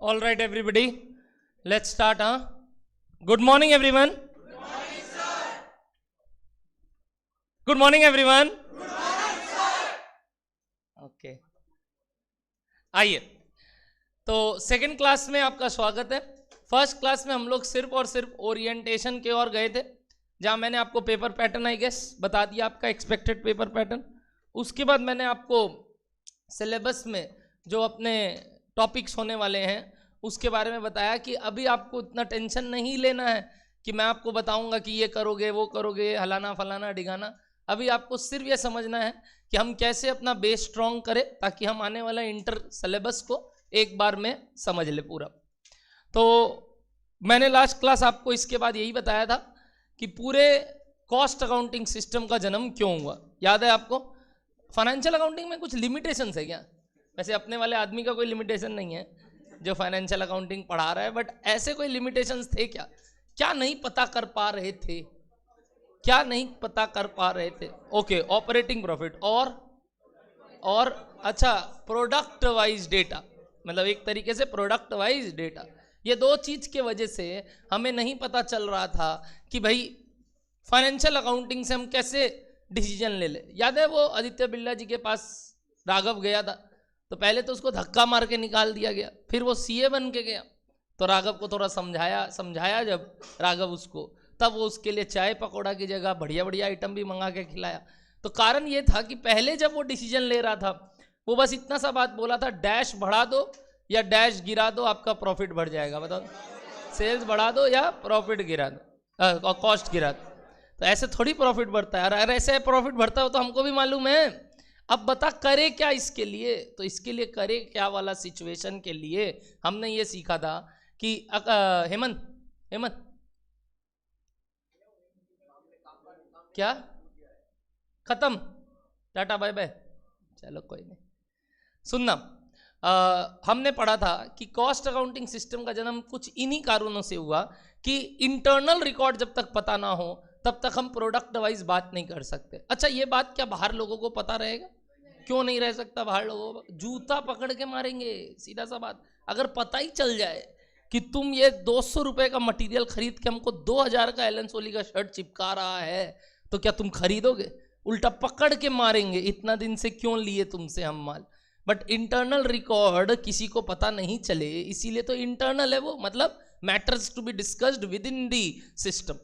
All right, everybody. Let's start. Good morning, everyone. Good morning, sir. Good morning, everyone. Good morning, sir. Okay. आइए, तो second class में आपका स्वागत है। First class में हम लोग सिर्फ और सिर्फ ओरिएंटेशन के ओर गए थे, जहां मैंने आपको पेपर पैटर्न आई गेस बता दिया, आपका एक्सपेक्टेड पेपर पैटर्न। उसके बाद मैंने आपको सिलेबस में जो अपने टॉपिक्स होने वाले हैं उसके बारे में बताया कि अभी आपको इतना टेंशन नहीं लेना है कि मैं आपको बताऊंगा कि ये करोगे वो करोगे हलाना फलाना डिगाना। अभी आपको सिर्फ ये समझना है कि हम कैसे अपना बेस स्ट्रॉन्ग करें ताकि हम आने वाला इंटर सिलेबस को एक बार में समझ ले पूरा। तो मैंने लास्ट क्लास आपको इसके बाद यही बताया था कि पूरे कॉस्ट अकाउंटिंग सिस्टम का जन्म क्यों हुआ। याद है आपको? फाइनेंशियल अकाउंटिंग में कुछ लिमिटेशंस है क्या? वैसे अपने वाले आदमी का कोई लिमिटेशन नहीं है जो फाइनेंशियल अकाउंटिंग पढ़ा रहा है, बट ऐसे कोई लिमिटेशंस थे क्या? क्या नहीं पता कर पा रहे थे? क्या नहीं पता कर पा रहे थे? ओके, ऑपरेटिंग प्रॉफिट और अच्छा प्रोडक्ट वाइज डेटा, मतलब एक तरीके से प्रोडक्ट वाइज डेटा। ये दो चीज के वजह से हमें नहीं पता चल रहा था कि भाई फाइनेंशियल अकाउंटिंग से हम कैसे डिसीजन ले ले। याद है वो आदित्य बिरला जी के पास राघव गया था, तो पहले तो उसको धक्का मार के निकाल दिया गया, फिर वो सीए बन के गया, तो राघव को थोड़ा समझाया जब राघव उसको, तब वो उसके लिए चाय पकौड़ा की जगह बढ़िया बढ़िया आइटम भी मंगा के खिलाया। तो कारण ये था कि पहले जब वो डिसीजन ले रहा था वो बस इतना सा बात बोला था, डैश बढ़ा दो या डैश गिरा दो, आपका प्रॉफिट बढ़ जाएगा। बताओ, सेल्स बढ़ा दो या प्रॉफिट गिरा दो, कॉस्ट गिरा दो। तो ऐसे थोड़ी प्रॉफिट बढ़ता है, अगर ऐसे प्रॉफिट बढ़ता हो तो हमको भी मालूम है। अब बता करे क्या इसके लिए? तो इसके लिए करे क्या वाला सिचुएशन के लिए हमने ये सीखा था कि हेमंत क्या खत्म, टाटा बाय बाय, चलो कोई नहीं। सुनना, हमने पढ़ा था कि कॉस्ट अकाउंटिंग सिस्टम का जन्म कुछ इन्हीं कारणों से हुआ कि इंटरनल रिकॉर्ड जब तक पता ना हो तब तक हम प्रोडक्ट वाइज बात नहीं कर सकते। अच्छा, ये बात क्या बाहर लोगों को पता रहेगा? क्यों नहीं रह सकता? बाहर लोगों को जूता पकड़ के मारेंगे, सीधा सा बात। अगर पता ही चल जाए कि तुम ये 200 रुपए का मटेरियल खरीद के हमको 2000 का एलन सोली का शर्ट चिपका रहा है, तो क्या तुम खरीदोगे? उल्टा पकड़ के मारेंगे, इतना दिन से क्यों लिए तुमसे हम माल। बट इंटरनल रिकॉर्ड किसी को पता नहीं चले, इसीलिए तो इंटरनल है वो, मतलब matters to be discussed within the system.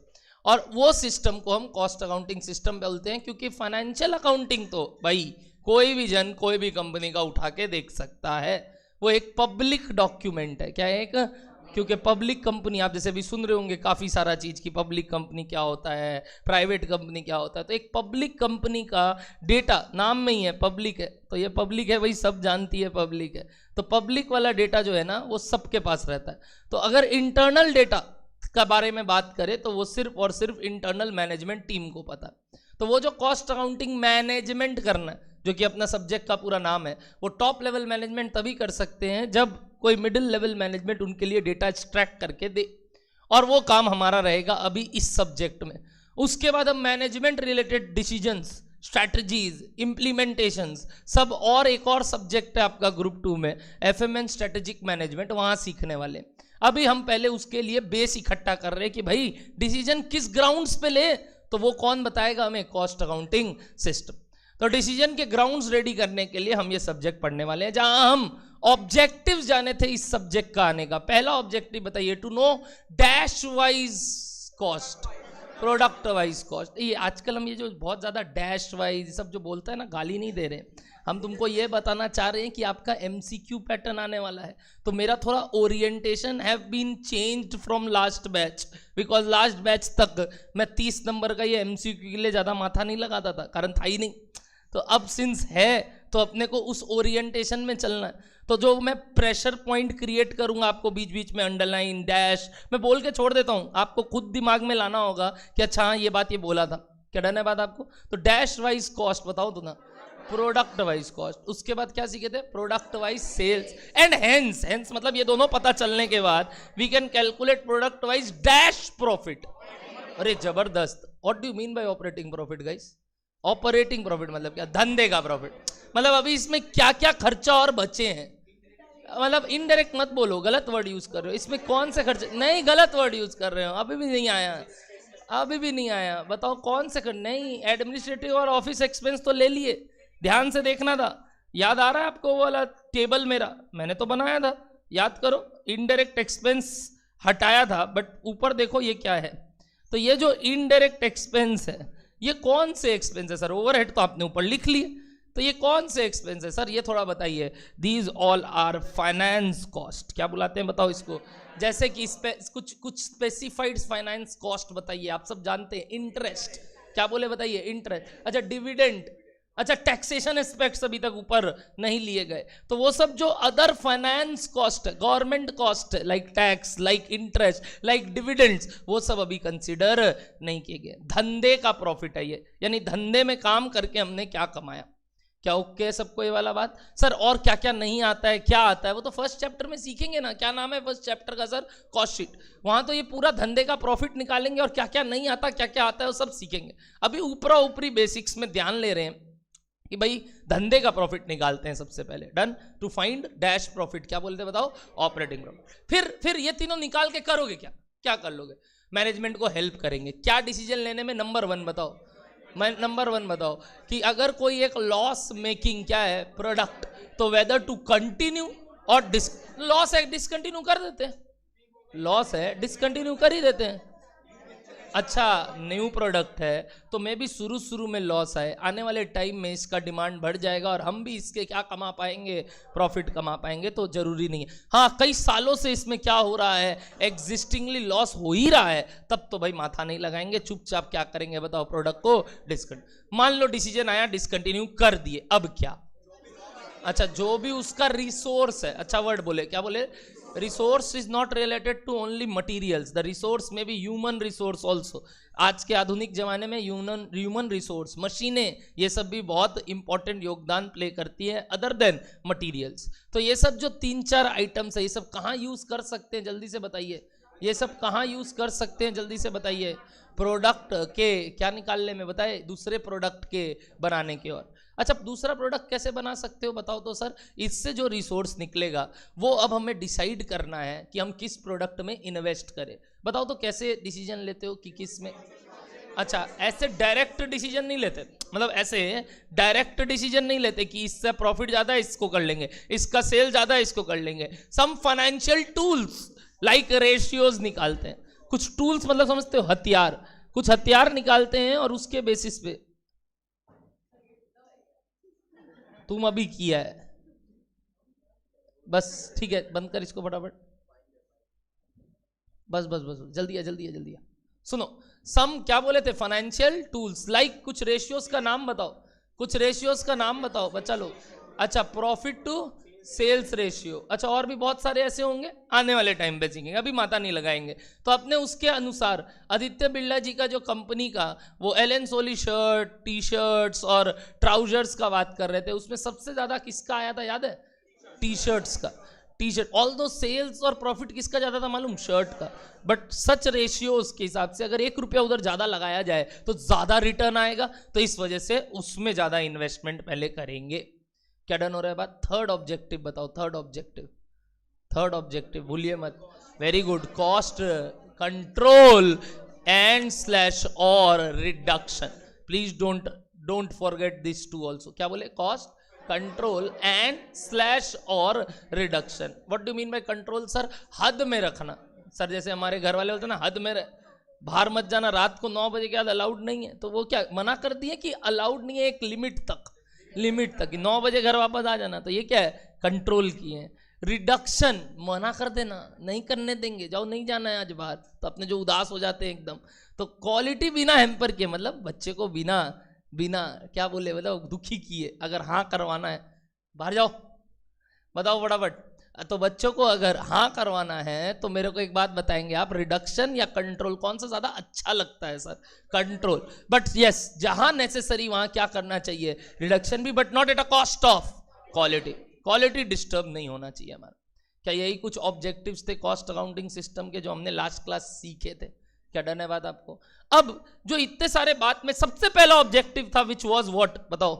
और वो सिस्टम को हम कॉस्ट अकाउंटिंग सिस्टम बोलते हैं, क्योंकि फाइनेंशियल अकाउंटिंग तो भाई कोई भी जन कोई भी कंपनी का उठा के देख सकता है, वो एक पब्लिक डॉक्यूमेंट है। क्या है? एक, क्योंकि पब्लिक कंपनी आप जैसे भी सुन रहे होंगे काफ़ी सारा चीज़ की, पब्लिक कंपनी क्या होता है, प्राइवेट कंपनी क्या होता है। तो एक पब्लिक कंपनी का डेटा नाम में ही है, पब्लिक है, तो ये पब्लिक है, वही सब जानती है पब्लिक है। तो पब्लिक वाला डेटा जो है ना वो सबके पास रहता है। तो अगर इंटरनल डेटा का बारे में बात करें तो वो सिर्फ और सिर्फ इंटरनल मैनेजमेंट टीम को पता है। तो वो जो कॉस्ट अकाउंटिंग मैनेजमेंट करना है, जो कि अपना सब्जेक्ट का पूरा नाम है, वो टॉप लेवल मैनेजमेंट तभी कर सकते हैं जब कोई मिडिल लेवल मैनेजमेंट उनके लिए डेटा एक्सट्रैक्ट करके दे, और वो काम हमारा रहेगा अभी इस सब्जेक्ट में। उसके बाद हम management related decisions, strategies, implementations सब, और एक और सब्जेक्ट है आपका ग्रुप 2 में एफएमएन स्ट्रेटेजिक मैनेजमेंट, वहां सीखने वाले। अभी हम पहले उसके लिए बेस इकट्ठा कर रहे हैं कि भाई डिसीजन किस ग्राउंड्स पे ले, तो वो कौन बताएगा हमें? Cost accounting system. तो डिसीजन के ग्राउंड्स रेडी करने के लिए हम ये सब्जेक्ट पढ़ने वाले हैं, जहां हम ऑब्जेक्टिव्स जाने थे इस सब्जेक्ट का आने का। पहला ऑब्जेक्टिव बताइए, to know dash wise cost, product wise cost. ये आजकल हम ये जो बहुत ज्यादा डैश वाइज सब जो बोलता है ना, गाली नहीं दे रहे, हम तुमको ये बताना चाह रहे हैं कि आपका एमसीक्यू पैटर्न आने वाला है। तो मेरा थोड़ा orientation have been changed from last batch, because last batch तक मैं 30 नंबर का ये एमसीक्यू के लिए ज़्यादा माथा नहीं लगाता था, कारण था ही नहीं। तो अब सिंस है तो अपने को उस ओरिएंटेशन में चलना है। तो जो मैं प्रेशर पॉइंट क्रिएट करूंगा आपको बीच बीच में अंडरलाइन डैश मैं बोल के छोड़ देता हूँ, आपको खुद दिमाग में लाना होगा कि अच्छा हाँ ये बात ये बोला था। क्या डन है बात आपको? तो डैश वाइज कॉस्ट बताओ तो ना, प्रोडक्ट वाइज कॉस्ट। उसके बाद क्या सीखे थे? Product wise sales and hence मतलब ये दोनों पता चलने के बाद we can calculate product wise dash profit. अरे जबरदस्त। What do you mean by operating profit guys? Operating profit मतलब क्या? धंधे का प्रॉफिट, मतलब अभी इसमें क्या क्या खर्चा और बचे हैं मतलब इनडायरेक्ट मत बोलो, गलत वर्ड यूज कर रहे हो। इसमें कौन से खर्चे, नहीं गलत वर्ड यूज कर रहे हो, अभी भी नहीं आया, अभी भी नहीं आया। बताओ कौन से नहीं, एडमिनिस्ट्रेटिव और ऑफिस एक्सपेंस तो ले लिए, ध्यान से देखना था। याद आ रहा है आपको वो वाला टेबल मेरा, मैंने तो बनाया था, याद करो। इनडायरेक्ट एक्सपेंस हटाया था, बट ऊपर देखो ये क्या है। तो ये जो इनडायरेक्ट एक्सपेंस है, ये कौन से एक्सपेंस है सर? ओवरहेड तो आपने ऊपर लिख लिए, तो ये कौन से एक्सपेंस है सर, ये थोड़ा बताइए। These all are finance cost, क्या बुलाते हैं बताओ इसको? जैसे कि कुछ स्पेसिफाइड फाइनेंस कॉस्ट बताइए, आप सब जानते हैं। इंटरेस्ट, क्या बोले बताइए? इंटरेस्ट। अच्छा डिविडेंड, अच्छा टैक्सेशन एस्पेक्ट्स अभी तक ऊपर नहीं लिए गए, तो वो सब जो other finance cost, government cost, like tax, like interest, like dividends, वो सब अभी कंसिडर नहीं किए गए। धंधे का प्रॉफिट है ये, यानी धंधे में काम करके हमने क्या कमाया। क्या ओके सबको ये वाला बात? सर और क्या क्या नहीं आता है, क्या आता है, वो तो फर्स्ट चैप्टर में सीखेंगे ना। क्या नाम है फर्स्ट चैप्टर का सर? Cost sheet. वहां तो ये पूरा धंधे का प्रॉफिट निकालेंगे, और क्या क्या नहीं आता, क्या क्या आता है, वो सब सीखेंगे। अभी ऊपरा ऊपरी बेसिक्स में ध्यान ले रहे हैं कि भाई धंधे का प्रॉफिट निकालते हैं सबसे पहले। Done. To find dash profit, क्या बोलते हैं बताओ? Operating profit. फिर ये तीनों निकाल के करोगे क्या? क्या कर लोगे? मैनेजमेंट को हेल्प करेंगे। क्या डिसीजन लेने में? नंबर 1 बताओ, मैं नंबर 1 बताओ कि अगर कोई एक लॉस मेकिंग क्या है प्रोडक्ट, तो वेदर टू कंटिन्यू और लॉस है डिसकंटिन्यू कर देते हैं, लॉस है डिसकंटिन्यू कर ही देते हैं। अच्छा न्यू प्रोडक्ट है तो मे भी शुरू में लॉस है, आने वाले टाइम में इसका डिमांड बढ़ जाएगा और हम भी इसके क्या कमा पाएंगे, प्रॉफिट कमा पाएंगे, तो जरूरी नहीं है। हाँ कई सालों से इसमें क्या हो रहा है, एग्जिस्टिंगली लॉस हो ही रहा है, तब तो भाई माथा नहीं लगाएंगे, चुपचाप क्या करेंगे बताओ, प्रोडक्ट को डिसकंटिन्यू। मान लो डिसीजन आया डिसकंटिन्यू कर दिए, अब क्या? अच्छा जो भी उसका रिसोर्स है, अच्छा वर्ड बोले, क्या बोले? Resource is not related to only materials, the resource में भी ह्यूमन रिसोर्स ऑल्सो। आज के आधुनिक जमाने में ह्यूमन रिसोर्स, मशीनें, ये सब भी बहुत इंपॉर्टेंट योगदान प्ले करती है अदर देन मटीरियल्स। तो ये सब जो 3-4 आइटम्स है, ये सब कहाँ यूज कर सकते हैं जल्दी से बताइए? ये सब कहाँ यूज कर सकते हैं जल्दी से बताइए? प्रोडक्ट के क्या निकालने में, बताए? दूसरे प्रोडक्ट के बनाने की ओर। अच्छा दूसरा प्रोडक्ट कैसे बना सकते हो बताओ तो सर? इससे जो रिसोर्स निकलेगा वो अब हमें डिसाइड करना है कि हम किस प्रोडक्ट में इन्वेस्ट करें। बताओ तो कैसे डिसीजन लेते हो कि किस में? अच्छा ऐसे डायरेक्ट डिसीजन नहीं लेते, मतलब ऐसे डायरेक्ट डिसीजन नहीं लेते कि इससे प्रॉफिट ज्यादा है इसको कर लेंगे, इसका सेल ज्यादा है इसको कर लेंगे। Some financial tools like ratios निकालते हैं। कुछ टूल्स मतलब समझते हो, हथियार, कुछ हथियार निकालते हैं और उसके बेसिस पे तुम अभी किया है बस, ठीक है बंद कर इसको फटाफट, बस बस बस जल्दी जल्दी। सुनो, सम क्या बोले थे? फाइनेंशियल टूल्स लाइक, कुछ रेशियोज का नाम बताओ, कुछ रेशियोज का नाम बताओ बच्चा लोग। अच्छा प्रॉफिट टू सेल्स रेशियो, अच्छा और भी बहुत सारे ऐसे होंगे, आने वाले टाइम पे सीखेंगे, अभी माथा नहीं लगाएंगे। तो अपने उसके अनुसार आदित्य बिरला जी का जो कंपनी का वो एलन सोली शर्ट, टी शर्ट्स और ट्राउजर्स का बात कर रहे थे, उसमें सबसे ज्यादा किसका आया था याद है? टी शर्ट्स का। टी शर्ट, ऑल दो सेल्स और प्रॉफिट किसका ज्यादा था मालूम? शर्ट का। बट सच रेशियोज के हिसाब से अगर 1 रुपया उधर ज्यादा लगाया जाए तो ज्यादा रिटर्न आएगा, तो इस वजह से उसमें ज्यादा इन्वेस्टमेंट पहले करेंगे। क्या डन हो रहा है बात? थर्ड ऑब्जेक्टिव बताओ, थर्ड ऑब्जेक्टिव भूलिए मत। Very good, cost control and slash और reduction. Please don't forget this too also. क्या बोले? कॉस्ट कंट्रोल एंड स्लैश और reduction. What do mean by control sir? हद में रखना। सर जैसे हमारे घर वाले होते हैं ना, हद में बाहर मत जाना, रात को 9 बजे के बाद अलाउड नहीं है, तो वो क्या मना कर दिए कि अलाउड नहीं है, एक लिमिट तक 9 बजे घर वापस आ जाना, तो ये क्या है? कंट्रोल किए हैं। रिडक्शन मना कर देना, नहीं करने देंगे, जाओ नहीं जाना है आज बाहर, तो अपने जो उदास हो जाते हैं एकदम। तो क्वालिटी बिना हैम्पर किए, मतलब बच्चे को बिना क्या बोले मतलब दुखी किए, अगर हाँ करवाना है बाहर जाओ, बताओ फटाफट। तो बच्चों को अगर हाँ करवाना है तो मेरे को एक बात बताएंगे आप, रिडक्शन या कंट्रोल, कौन सा ज्यादा अच्छा लगता है सर? कंट्रोल। बट यस जहां नेसेसरी वहां क्या करना चाहिए? रिडक्शन भी, but not at a cost of quality disturb नहीं होना चाहिए हमारा। क्या यही कुछ ऑब्जेक्टिव्स थे कॉस्ट अकाउंटिंग सिस्टम के जो हमने लास्ट क्लास सीखे थे? क्या डन है बात आपको? अब जो इतने सारे बात में सबसे पहला ऑब्जेक्टिव था विच वॉज व्हाट बताओ?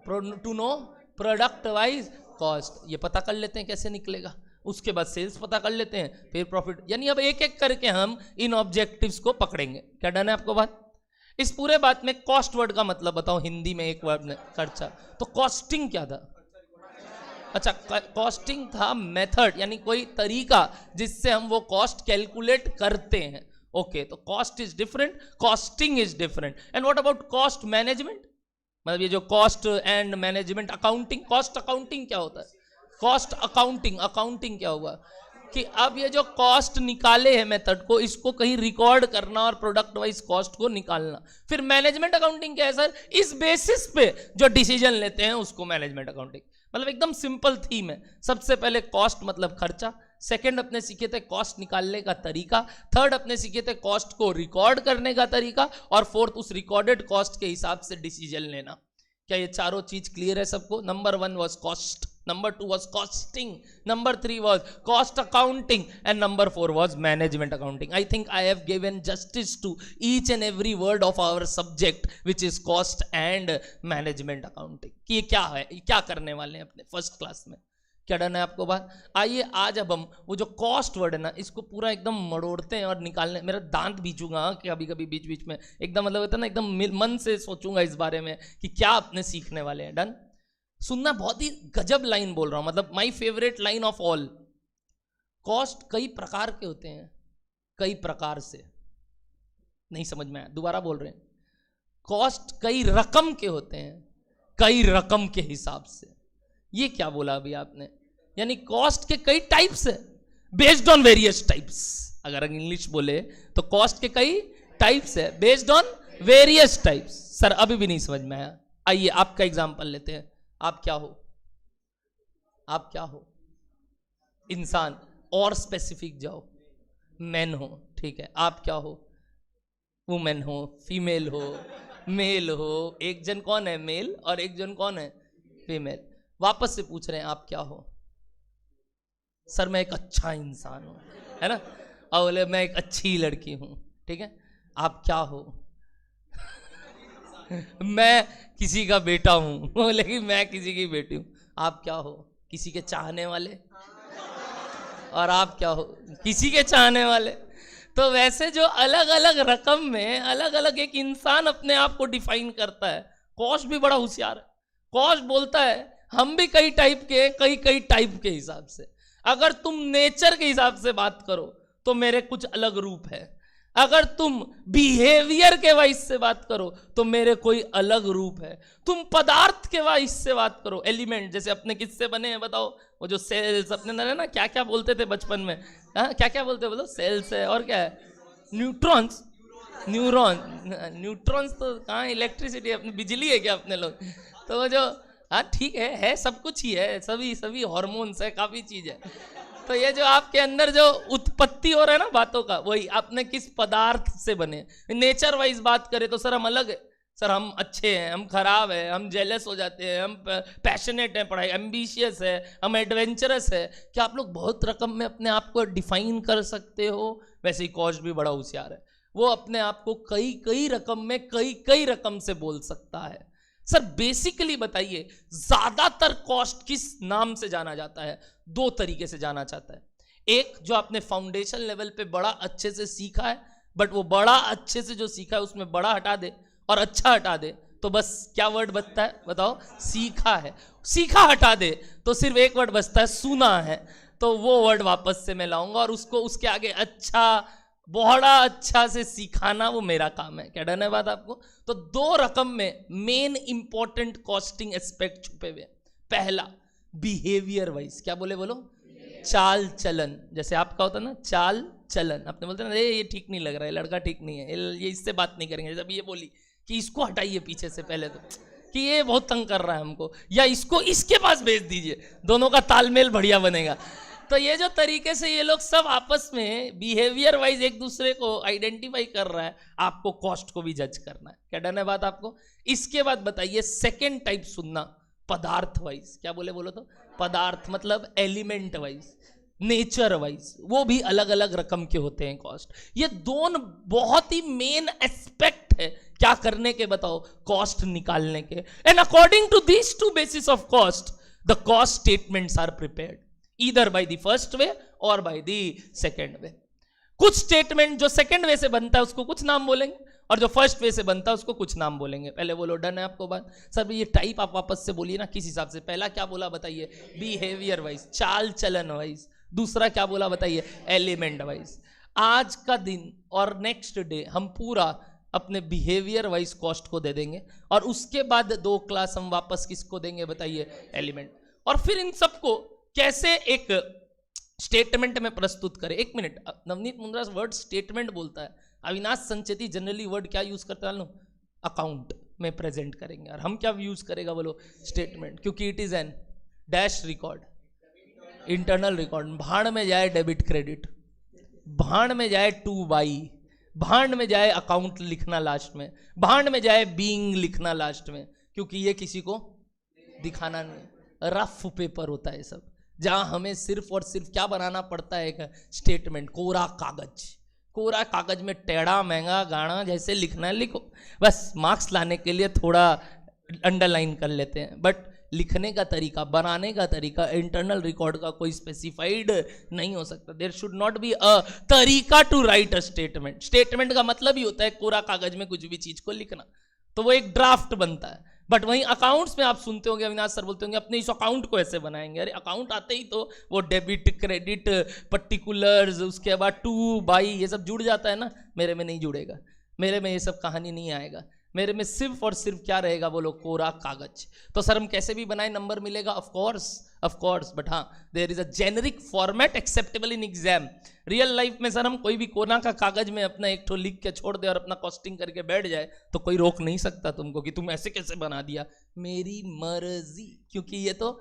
To know product wise cost, ये पता कर लेते हैं कैसे निकलेगा, उसके बाद सेल्स पता कर लेते हैं, फिर प्रॉफिट, यानी अब एक एक करके हम इन ऑब्जेक्टिव्स को पकड़ेंगे। क्या डन है आपको बात? इस पूरे बात में कॉस्ट वर्ड का मतलब बताओ हिंदी में एक वर्ड में, खर्चा। तो कॉस्टिंग क्या था? अच्छा, कॉस्टिंग था मेथड, यानी कोई तरीका जिससे हम वो कॉस्ट कैलकुलेट करते हैं। ओके, तो cost is different, costing is different. And what about cost management? मतलब ये जो cost and management accounting, cost accounting क्या होता है? कॉस्ट अकाउंटिंग, अकाउंटिंग क्या हुआ कि अब ये जो कॉस्ट निकाले हैं मेथड को, इसको कहीं रिकॉर्ड करना और प्रोडक्ट वाइज कॉस्ट को निकालना। फिर मैनेजमेंट अकाउंटिंग क्या है सर? इस बेसिस पे जो डिसीजन लेते हैं उसको मैनेजमेंट अकाउंटिंग। मतलब एकदम सिंपल थीम है। सबसे पहले कॉस्ट मतलब खर्चा, सेकंड अपने सीखे थे कॉस्ट निकालने का तरीका, थर्ड अपने सीखे थे कॉस्ट को रिकॉर्ड करने का तरीका, और फोर्थ उस रिकॉर्डेड कॉस्ट के हिसाब से डिसीजन लेना। क्या ये चारों चीज क्लियर है सबको? Number 1 was cost, number 2 was costing, number 3 was cost accounting, and number 4 was management accounting. I think I have given justice to each and every word of our subject which is cost and management accounting. कि ये क्या है, ये क्या करने वाले हैं अपने फर्स्ट क्लास में। क्या डन है आपको बात? आइए आज अब हम वो जो कॉस्ट वर्ड है ना, इसको पूरा एकदम मड़ोड़ते हैं और निकालने, मेरा दांत बीचूंगा कि कभी कभी बीच बीच में एकदम, मतलब होता है ना, एकदम मन से सोचूंगा इस बारे में कि क्या अपने सीखने वाले हैं। डन? सुनना, बहुत ही गजब लाइन बोल रहा हूं, मतलब my favourite line of all. Cost कई प्रकार के होते हैं, कई प्रकार से, नहीं समझ में आया, दोबारा बोल रहे हैं। कॉस्ट कई रकम के होते हैं, कई रकम के हिसाब से। ये क्या बोला अभी आपने? यानी कॉस्ट के कई टाइप्स है, बेस्ड ऑन वेरियस टाइप्स। अगर इंग्लिश बोले तो कॉस्ट के कई टाइप्स है, based on various types. Sir अभी भी नहीं समझ में आया। आइए आपका एग्जांपल लेते हैं। आप क्या हो? आप क्या हो? इंसान। और स्पेसिफिक जाओ, मैन हो, ठीक है। आप क्या हो? वुमेन हो, फीमेल हो, मेल हो। एक जन कौन है? मेल, और एक जन कौन है? फीमेल। वापस से पूछ रहे हैं आप क्या हो? सर मैं एक अच्छा इंसान हूं, है ना। और बोले मैं एक अच्छी लड़की हूं, ठीक है। आप क्या हो? मैं किसी का बेटा हूं, बोले कि मैं किसी की बेटी हूं। आप क्या हो? किसी के चाहने वाले। और आप क्या हो? किसी के चाहने वाले। तो वैसे जो अलग अलग रकम में अलग अलग एक इंसान अपने आप को डिफाइन करता है। कॉस्ट भी बड़ा होशियार है। कॉस्ट बोलता है हम भी कई टाइप के, कई टाइप के हिसाब से। अगर तुम नेचर के हिसाब से बात करो तो मेरे कुछ अलग रूप है। अगर तुम बिहेवियर के वाइज से बात करो तो मेरे कोई अलग रूप है। तुम पदार्थ के वाइज से बात करो, एलिमेंट, जैसे अपने किससे बने हैं बताओ? वो जो सेल्स अपने ना, ना क्या क्या बोलते थे बचपन में, हाँ क्या क्या बोलते बोलो? सेल्स है, और क्या है? न्यूट्रॉन्स, न्यूट्रॉन्स तो कहाँ, इलेक्ट्रिसिटी, अपनी बिजली है क्या अपने लोग? तो वो जो, हाँ ठीक है सब कुछ ही है, सभी हार्मोन्स है, काफी चीज है। तो ये जो आपके अंदर जो उत्पत्ति हो रहा है ना बातों का, वही आपने किस पदार्थ से बने। नेचर वाइज बात करें तो सर हम अलग है। सर हम अच्छे हैं, हम खराब है, हम जेलस हो जाते हैं, हम पैशनेट हैं, पढ़ाई एम्बिशियस है, हम एडवेंचरस है। क्या आप लोग बहुत रकम में अपने आप को डिफाइन कर सकते हो? वैसे ही कॉस्ट भी बड़ा होशियार है, वो अपने आप को कई रकम में कई रकम से बोल सकता है। सर बेसिकली बताइए, ज्यादातर कॉस्ट किस नाम से जाना जाता है? 2 तरीके से जाना चाहता है। एक जो आपने फाउंडेशन लेवल पे बड़ा अच्छे से सीखा है, बट वो बड़ा अच्छे से जो सीखा है उसमें बड़ा हटा दे और अच्छा हटा दे तो बस क्या वर्ड बचता है बताओ? सीखा है। सीखा हटा दे तो सिर्फ एक वर्ड बचता है, सुना है। तो वो वर्ड वापस से मैं लाऊंगा और उसको उसके आगे अच्छा, बड़ा अच्छा से सिखाना वो मेरा काम है। क्या डन है बात आपको? तो 2 रकम में मेन इंपॉर्टेंट कॉस्टिंग एस्पेक्ट छुपे हुए। पहला बिहेवियर वाइज, क्या बोले बोलो? चाल चलन। जैसे आपका होता है ना चाल चलन, आपने बोलते ना ये ठीक नहीं लग रहा है, लड़का ठीक नहीं है, ये इससे बात नहीं करेंगे। जब ये बोली कि इसको हटाइए पीछे से पहले तो, कि ये बहुत तंग कर रहा है हमको, या इसको इसके पास भेज दीजिए, दोनों का तालमेल बढ़िया बनेगा। तो ये जो तरीके से ये लोग सब आपस में बिहेवियर वाइज एक दूसरे को आइडेंटिफाई कर रहा है, आपको कॉस्ट को भी जज करना है। क्या डन है बात आपको? इसके बाद बताइए सेकेंड टाइप सुनना, पदार्थ वाइज। क्या बोले बोलो तो? पदार्थ मतलब एलिमेंट वाइज, नेचर वाइज, वो भी अलग अलग रकम के होते हैं कॉस्ट। ये दोनों बहुत ही मेन एस्पेक्ट है क्या करने के बताओ? कॉस्ट निकालने के। And according to these 2 basis of cost the cost statements are prepared either by the first way और बाय द सेकेंड वे। कुछ स्टेटमेंट जो सेकेंड वे से बनता है उसको कुछ नाम बोलेंगे, और जो फर्स्ट वे से बनता है उसको कुछ नाम बोलेंगे। पहले बोलो, डन है आपको बात? सर ये टाइप आप वापस से बोलिए ना किस हिसाब से। पहला क्या बोला बताइए? बिहेवियर वाइज, चाल चलन वाइज। दूसरा क्या बोला बताइए? Element wise. आज का दिन और नेक्स्ट डे हम पूरा अपने बिहेवियर वाइज कॉस्ट को दे देंगे, और उसके बाद 2 क्लास हम वापस किसको देंगे बताइए? एलिमेंट। और फिर इन सबको कैसे एक स्टेटमेंट में प्रस्तुत करें। एक minute, Navneet Mundra word statement बोलता है, अविनाश संचेती जनरली वर्ड क्या यूज करता है? अकाउंट में प्रेजेंट करेंगे, और हम क्या यूज करेगा बोलो? स्टेटमेंट, क्योंकि it is an dash record, internal record. भाड़ में जाए डेबिट क्रेडिट, भाड़ में जाए टू बाई, भाड़ में जाए अकाउंट लिखना लास्ट में, भाड़ में जाए बीइंग लिखना लास्ट में, क्योंकि ये किसी को दिखाना नहीं। रफ पेपर होता है सब, जहां हमें सिर्फ और सिर्फ क्या बनाना पड़ता है? एक स्टेटमेंट, कोरा कागज। कोरा कागज में टेढ़ा महंगा गाना जैसे लिखना है लिखो, बस मार्क्स लाने के लिए थोड़ा अंडरलाइन कर लेते हैं, बट लिखने का तरीका, बनाने का तरीका, इंटरनल रिकॉर्ड का कोई स्पेसिफाइड नहीं हो सकता। There should not be a तरीका to write a statement. Statement का मतलब ही होता है कोरा कागज में कुछ भी चीज को लिखना, तो वो एक ड्राफ्ट बनता है। बट वहीं अकाउंट्स में आप सुनते होंगे, अविनाश सर बोलते होंगे अपने इस अकाउंट को ऐसे बनाएंगे। अरे अकाउंट आते ही तो वो डेबिट क्रेडिट पर्टिकुलर्स, उसके बाद टू बाई, ये सब जुड़ जाता है ना। मेरे में नहीं जुड़ेगा, मेरे में ये सब कहानी नहीं आएगा। मेरे में सिर्फ और सिर्फ क्या रहेगा बोलो? कोरा कागज। तो सर हम कैसे भी बनाए नंबर मिलेगा? ऑफ कोर्स, बट हाँ there is a generic format acceptable in exam. Real life में सर हम कोई भी कोरा का कागज में अपना एक ठो लिख के छोड़ दे और अपना कॉस्टिंग करके बैठ जाए तो कोई रोक नहीं सकता तुमको कि तुम ऐसे कैसे बना दिया। मेरी मर्जी, क्योंकि ये तो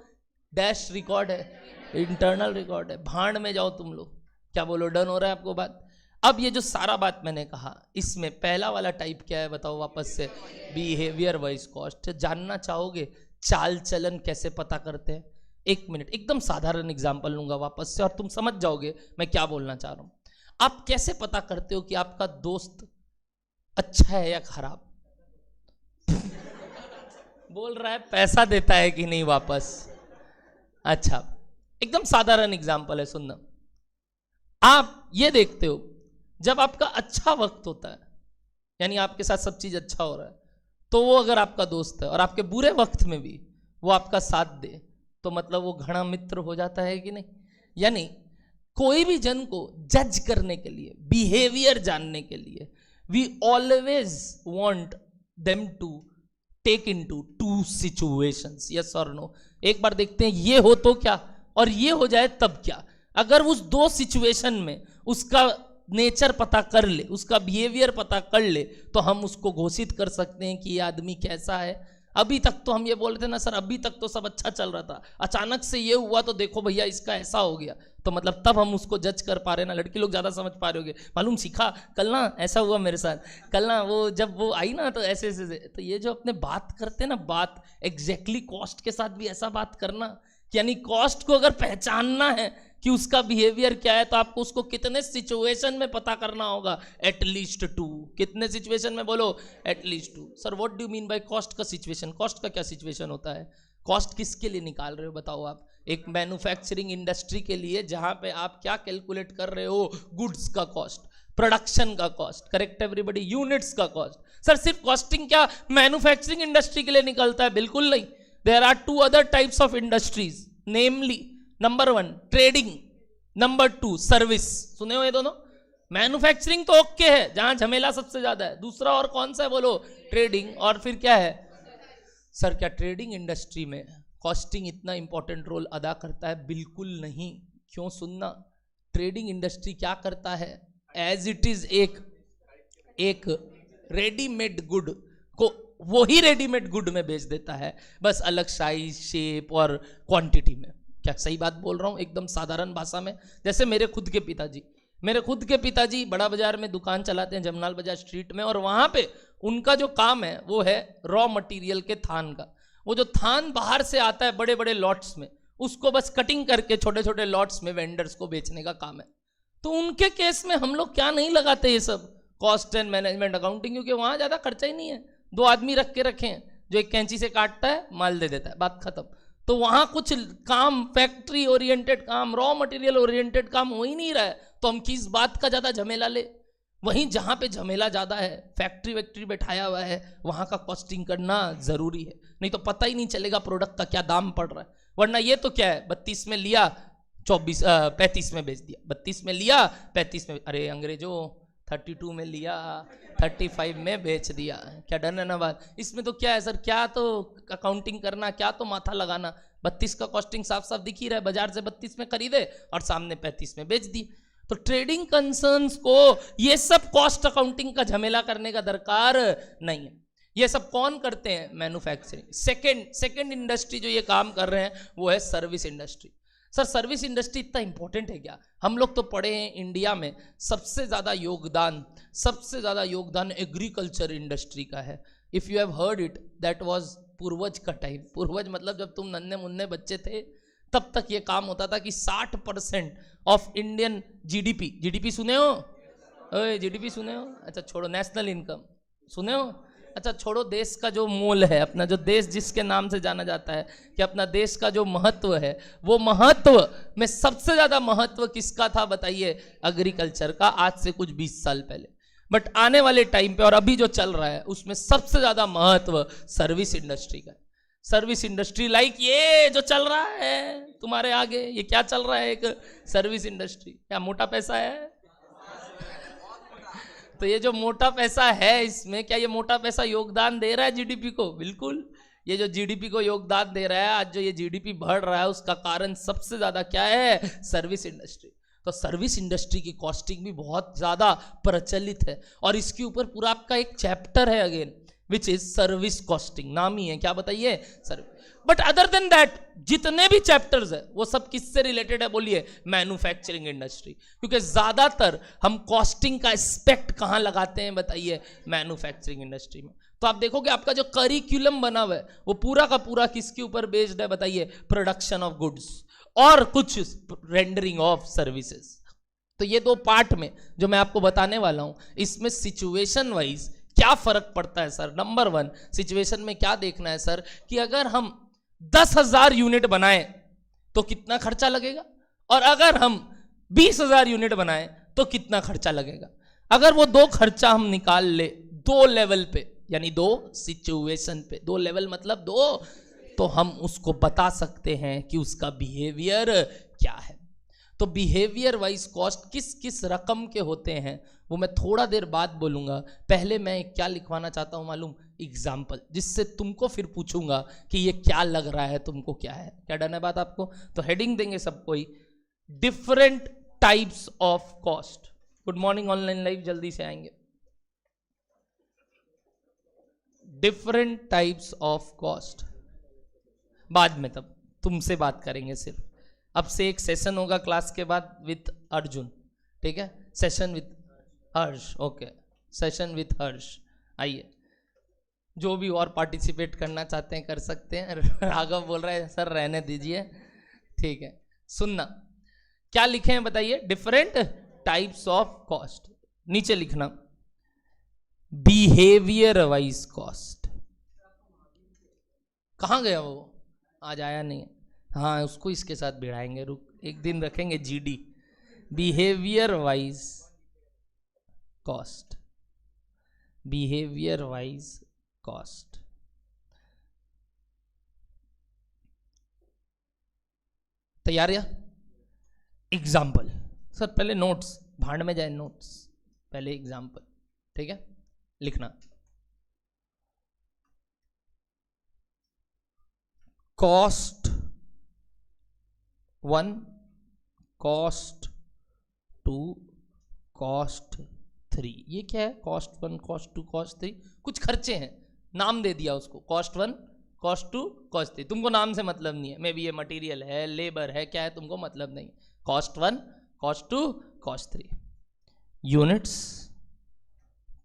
डैश रिकॉर्ड है, इंटरनल रिकॉर्ड है। भाड़ में जाओ तुम लोग। क्या बोलो, डन हो रहा है आपको बात? अब ये जो सारा बात मैंने कहा, इसमें पहला वाला टाइप क्या है बताओ वापस से? Behaviour wise cost. जानना चाहोगे चाल चलन कैसे पता करते हैं? एक मिनट, एकदम साधारण एग्जांपल लूंगा वापस से और तुम समझ जाओगे मैं क्या बोलना चाह रहा हूं। आप कैसे पता करते हो कि आपका दोस्त अच्छा है या खराब? बोल रहा है पैसा देता है कि नहीं वापस। अच्छा, एकदम साधारण एग्जांपल है, सुनना। आप ये देखते हो जब आपका अच्छा वक्त होता है, यानी आपके साथ सब चीज अच्छा हो रहा है, तो वो अगर आपका दोस्त है और आपके बुरे वक्त में भी वो आपका साथ दे, तो मतलब वो घना मित्र हो जाता है कि नहीं? यानी कोई भी जन को जज करने के लिए, बिहेवियर जानने के लिए, we always want them to take into two situations, yes और नो। एक बार देखते हैं ये हो तो क्या, और ये हो जाए तब क्या। अगर उस 2 सिचुएशन में उसका नेचर पता कर ले, उसका बिहेवियर पता कर ले, तो हम उसको घोषित कर सकते हैं कि ये आदमी कैसा है। अभी तक तो हम ये बोल रहे थे ना सर, अभी तक तो सब अच्छा चल रहा था, अचानक से ये हुआ तो देखो भैया इसका ऐसा हो गया, तो मतलब तब हम उसको जज कर पा रहे ना। लड़की लोग ज्यादा समझ पा रहे होगे, मालूम सीखा कल ना ऐसा हुआ मेरे साथ, कल ना वो जब वो आई ना तो ऐसे ऐसे। तो ये जो अपने बात करते हैं ना, बात एग्जैक्टली कॉस्ट के साथ भी ऐसा बात करना, यानी कॉस्ट को अगर पहचानना है कि उसका बिहेवियर क्या है, तो आपको उसको कितने सिचुएशन में पता करना होगा? एटलीस्ट 2। कितने सिचुएशन में बोलो? At least 2। Sir what do you mean by cost का सिचुएशन? कॉस्ट का क्या सिचुएशन होता है? कॉस्ट किसके लिए निकाल रहे हो बताओ आप? एक मैन्युफैक्चरिंग इंडस्ट्री के लिए, जहां पे आप क्या कैलकुलेट कर रहे हो? गुड्स का कॉस्ट, प्रोडक्शन का कॉस्ट, करेक्ट एवरीबॉडी, यूनिट्स का कॉस्ट। सर सिर्फ कॉस्टिंग क्या मैन्युफैक्चरिंग इंडस्ट्री के लिए निकलता है? बिल्कुल नहीं। There are 2 other types of industries, namely number 1 trading, number 2 service. सुने हो ये दोनों? मैन्युफैक्चरिंग तो ओके है, जहां झमेला सबसे ज्यादा है। दूसरा और कौन सा है बोलो? ट्रेडिंग। और फिर क्या है? सर क्या ट्रेडिंग इंडस्ट्री में कॉस्टिंग इतना इंपॉर्टेंट रोल अदा करता है? बिल्कुल नहीं। क्यों? सुनना। ट्रेडिंग इंडस्ट्री क्या करता है? एज इट इज एक रेडीमेड गुड को वो ही रेडीमेड गुड में बेच देता है, बस अलग साइज, शेप और क्वांटिटी में। क्या सही बात बोल रहा हूं? एकदम साधारण भाषा में। जैसे मेरे खुद के पिताजी बड़ा बाजार में दुकान चलाते हैं, जमनाल बाजार स्ट्रीट में, और वहां पे उनका जो काम है वो है रॉ मटेरियल के थान का। वो जो थान बाहर से आता है बड़े बड़े लॉट्स में, उसको बस कटिंग करके छोटे छोटे लॉट्स में वेंडर्स को बेचने का काम है। तो उनके केस में हम लोग क्या नहीं लगाते ये सब कॉस्ट एंड मैनेजमेंट अकाउंटिंग, क्योंकि वहां ज्यादा खर्चा ही नहीं है। 2 आदमी रख के रखे हैं, जो एक कैंची से काटता है, माल दे देता है, बात खत्म। तो वहां कुछ काम, फैक्ट्री ओरिएंटेड काम, रॉ मटेरियल ओरिएंटेड काम हो ही नहीं रहा है, तो हम किस बात का ज्यादा झमेला ले। वहीं जहां पे झमेला ज्यादा है, फैक्ट्री वैक्ट्री बैठाया हुआ है, वहां का कॉस्टिंग करना जरूरी है, नहीं तो पता ही नहीं चलेगा प्रोडक्ट का क्या दाम पड़ रहा है। वरना ये तो क्या है, 32 में लिया 35 में बेच दिया, 32 में लिया 35 में, अरे अंग्रेजों 32 में लिया 35 में बेच दिया, क्या डन है ना बात। इसमें तो क्या है सर, क्या तो अकाउंटिंग करना, क्या तो माथा लगाना, 32 का कॉस्टिंग साफ साफ दिख ही रहा है, बाजार से 32 में खरीदे और सामने 35 में बेच दी। तो ट्रेडिंग कंसर्न्स को ये सब कॉस्ट अकाउंटिंग का झमेला करने का दरकार नहीं है। ये सब कौन करते हैं, मैन्युफैक्चरिंग। सेकंड इंडस्ट्री जो ये काम कर रहे हैं वो है service industry. Sir service industry इतना इंपॉर्टेंट है क्या? हम लोग तो पढ़े हैं इंडिया में सबसे ज़्यादा योगदान एग्रीकल्चर इंडस्ट्री का है। If you have heard it, that was पूर्वज का टाइम। पूर्वज मतलब जब तुम नन्हे मुन्ने बच्चे थे तब तक ये काम होता था कि 60% ऑफ इंडियन जीडीपी सुने हो? जीडीपी सुने हो? अच्छा छोड़ो, नेशनल इनकम सुने हो? अच्छा छोड़ो, देश का जो मोल है, अपना जो देश जिसके नाम से जाना जाता है कि अपना देश का जो महत्व है, वो महत्व में सबसे ज्यादा महत्व किसका था बताइए? एग्रीकल्चर का, आज से कुछ 20 साल पहले। बट आने वाले टाइम पे और अभी जो चल रहा है उसमें सबसे ज्यादा महत्व सर्विस इंडस्ट्री का है। सर्विस इंडस्ट्री लाइक ये जो चल रहा है तुम्हारे आगे, ये क्या चल रहा है? एक सर्विस इंडस्ट्री। क्या मोटा पैसा है? तो ये जो मोटा पैसा है इसमें, क्या ये मोटा पैसा योगदान दे रहा है जीडीपी को? बिल्कुल। ये जो जीडीपी को योगदान दे रहा है, आज जो ये जीडीपी बढ़ रहा है, उसका कारण सबसे ज्यादा क्या है? Service industry. तो सर्विस इंडस्ट्री की कॉस्टिंग भी बहुत ज्यादा प्रचलित है और इसके ऊपर पूरा आपका एक चैप्टर है again, which is service costing. नाम ही है, क्या बताइए? Service. But other than that जितने भी चैप्टर्स है वो सब किससे रिलेटेड है बोलिए? Manufacturing industry. क्योंकि ज्यादातर हम कॉस्टिंग का एस्पेक्ट कहां लगाते हैं बताइए? मैन्युफैक्चरिंग इंडस्ट्री में। तो आप देखोगे आपका जो करिकुलम बना हुआ है वो पूरा का पूरा किसके ऊपर बेस्ड है बताइए? प्रोडक्शन ऑफ गुड्स और कुछ रेंडरिंग ऑफ सर्विसेज। तो ये दो पार्ट में जो मैं आपको बताने वाला हूं, इसमें सिचुएशन वाइज क्या फर्क पड़ता है सर? नंबर 1, सिचुएशन में क्या देखना है सर कि अगर हम 10,000 यूनिट बनाएं तो कितना खर्चा लगेगा, और अगर हम 20,000 यूनिट बनाएं तो कितना खर्चा लगेगा। अगर वो दो खर्चा हम निकाल ले दो लेवल पे, यानी दो सिचुएशन पे, दो लेवल मतलब दो, तो हम उसको बता सकते हैं कि उसका बिहेवियर क्या है। तो बिहेवियर वाइज कॉस्ट किस किस रकम के होते हैं वो मैं थोड़ा देर बाद बोलूंगा। पहले मैं क्या लिखवाना चाहता हूं मालूम? एग्जाम्पल, जिससे तुमको फिर पूछूंगा कि ये क्या लग रहा है तुमको, क्या है। क्या डन है बात आपको? तो हेडिंग देंगे सब कोई, different types of cost. Good morning online live, जल्दी से आएंगे। डिफरेंट टाइप्स ऑफ कॉस्ट बाद में, तब तुमसे बात करेंगे सिर्फ। अब से एक सेशन होगा क्लास के बाद विथ अर्जुन, ठीक है? Session with Harsh, okay, session with Harsh. आइए, जो भी और पार्टिसिपेट करना चाहते हैं कर सकते हैं। राघव बोल रहा है सर रहने दीजिए, ठीक है। सुनना, क्या लिखे हैं बताइए? Different types of cost. नीचे लिखना बिहेवियर वाइज कॉस्ट। कहाँ गया वो? आज आया नहीं है। हाँ, उसको इसके साथ भिड़ाएंगे, रुक एक दिन रखेंगे GD, behaviour wise cost. Behaviour wise cost. तैयार या? एग्जाम्पल सर, पहले नोट्स, भांड में जाए नोट्स, पहले एग्जाम्पल, ठीक है? लिखना कॉस्ट 1, कॉस्ट 2, कॉस्ट 3। ये क्या है? कॉस्ट 1, कॉस्ट 2, कॉस्ट 3, कुछ खर्चे हैं, नाम दे दिया उसको, कॉस्ट 1, कॉस्ट 2, कॉस्ट 3। तुमको नाम से मतलब नहीं है, मे बी ये मटेरियल है, लेबर है, क्या है, तुमको मतलब नहीं। Cost 1, cost 2, cost 3। Units,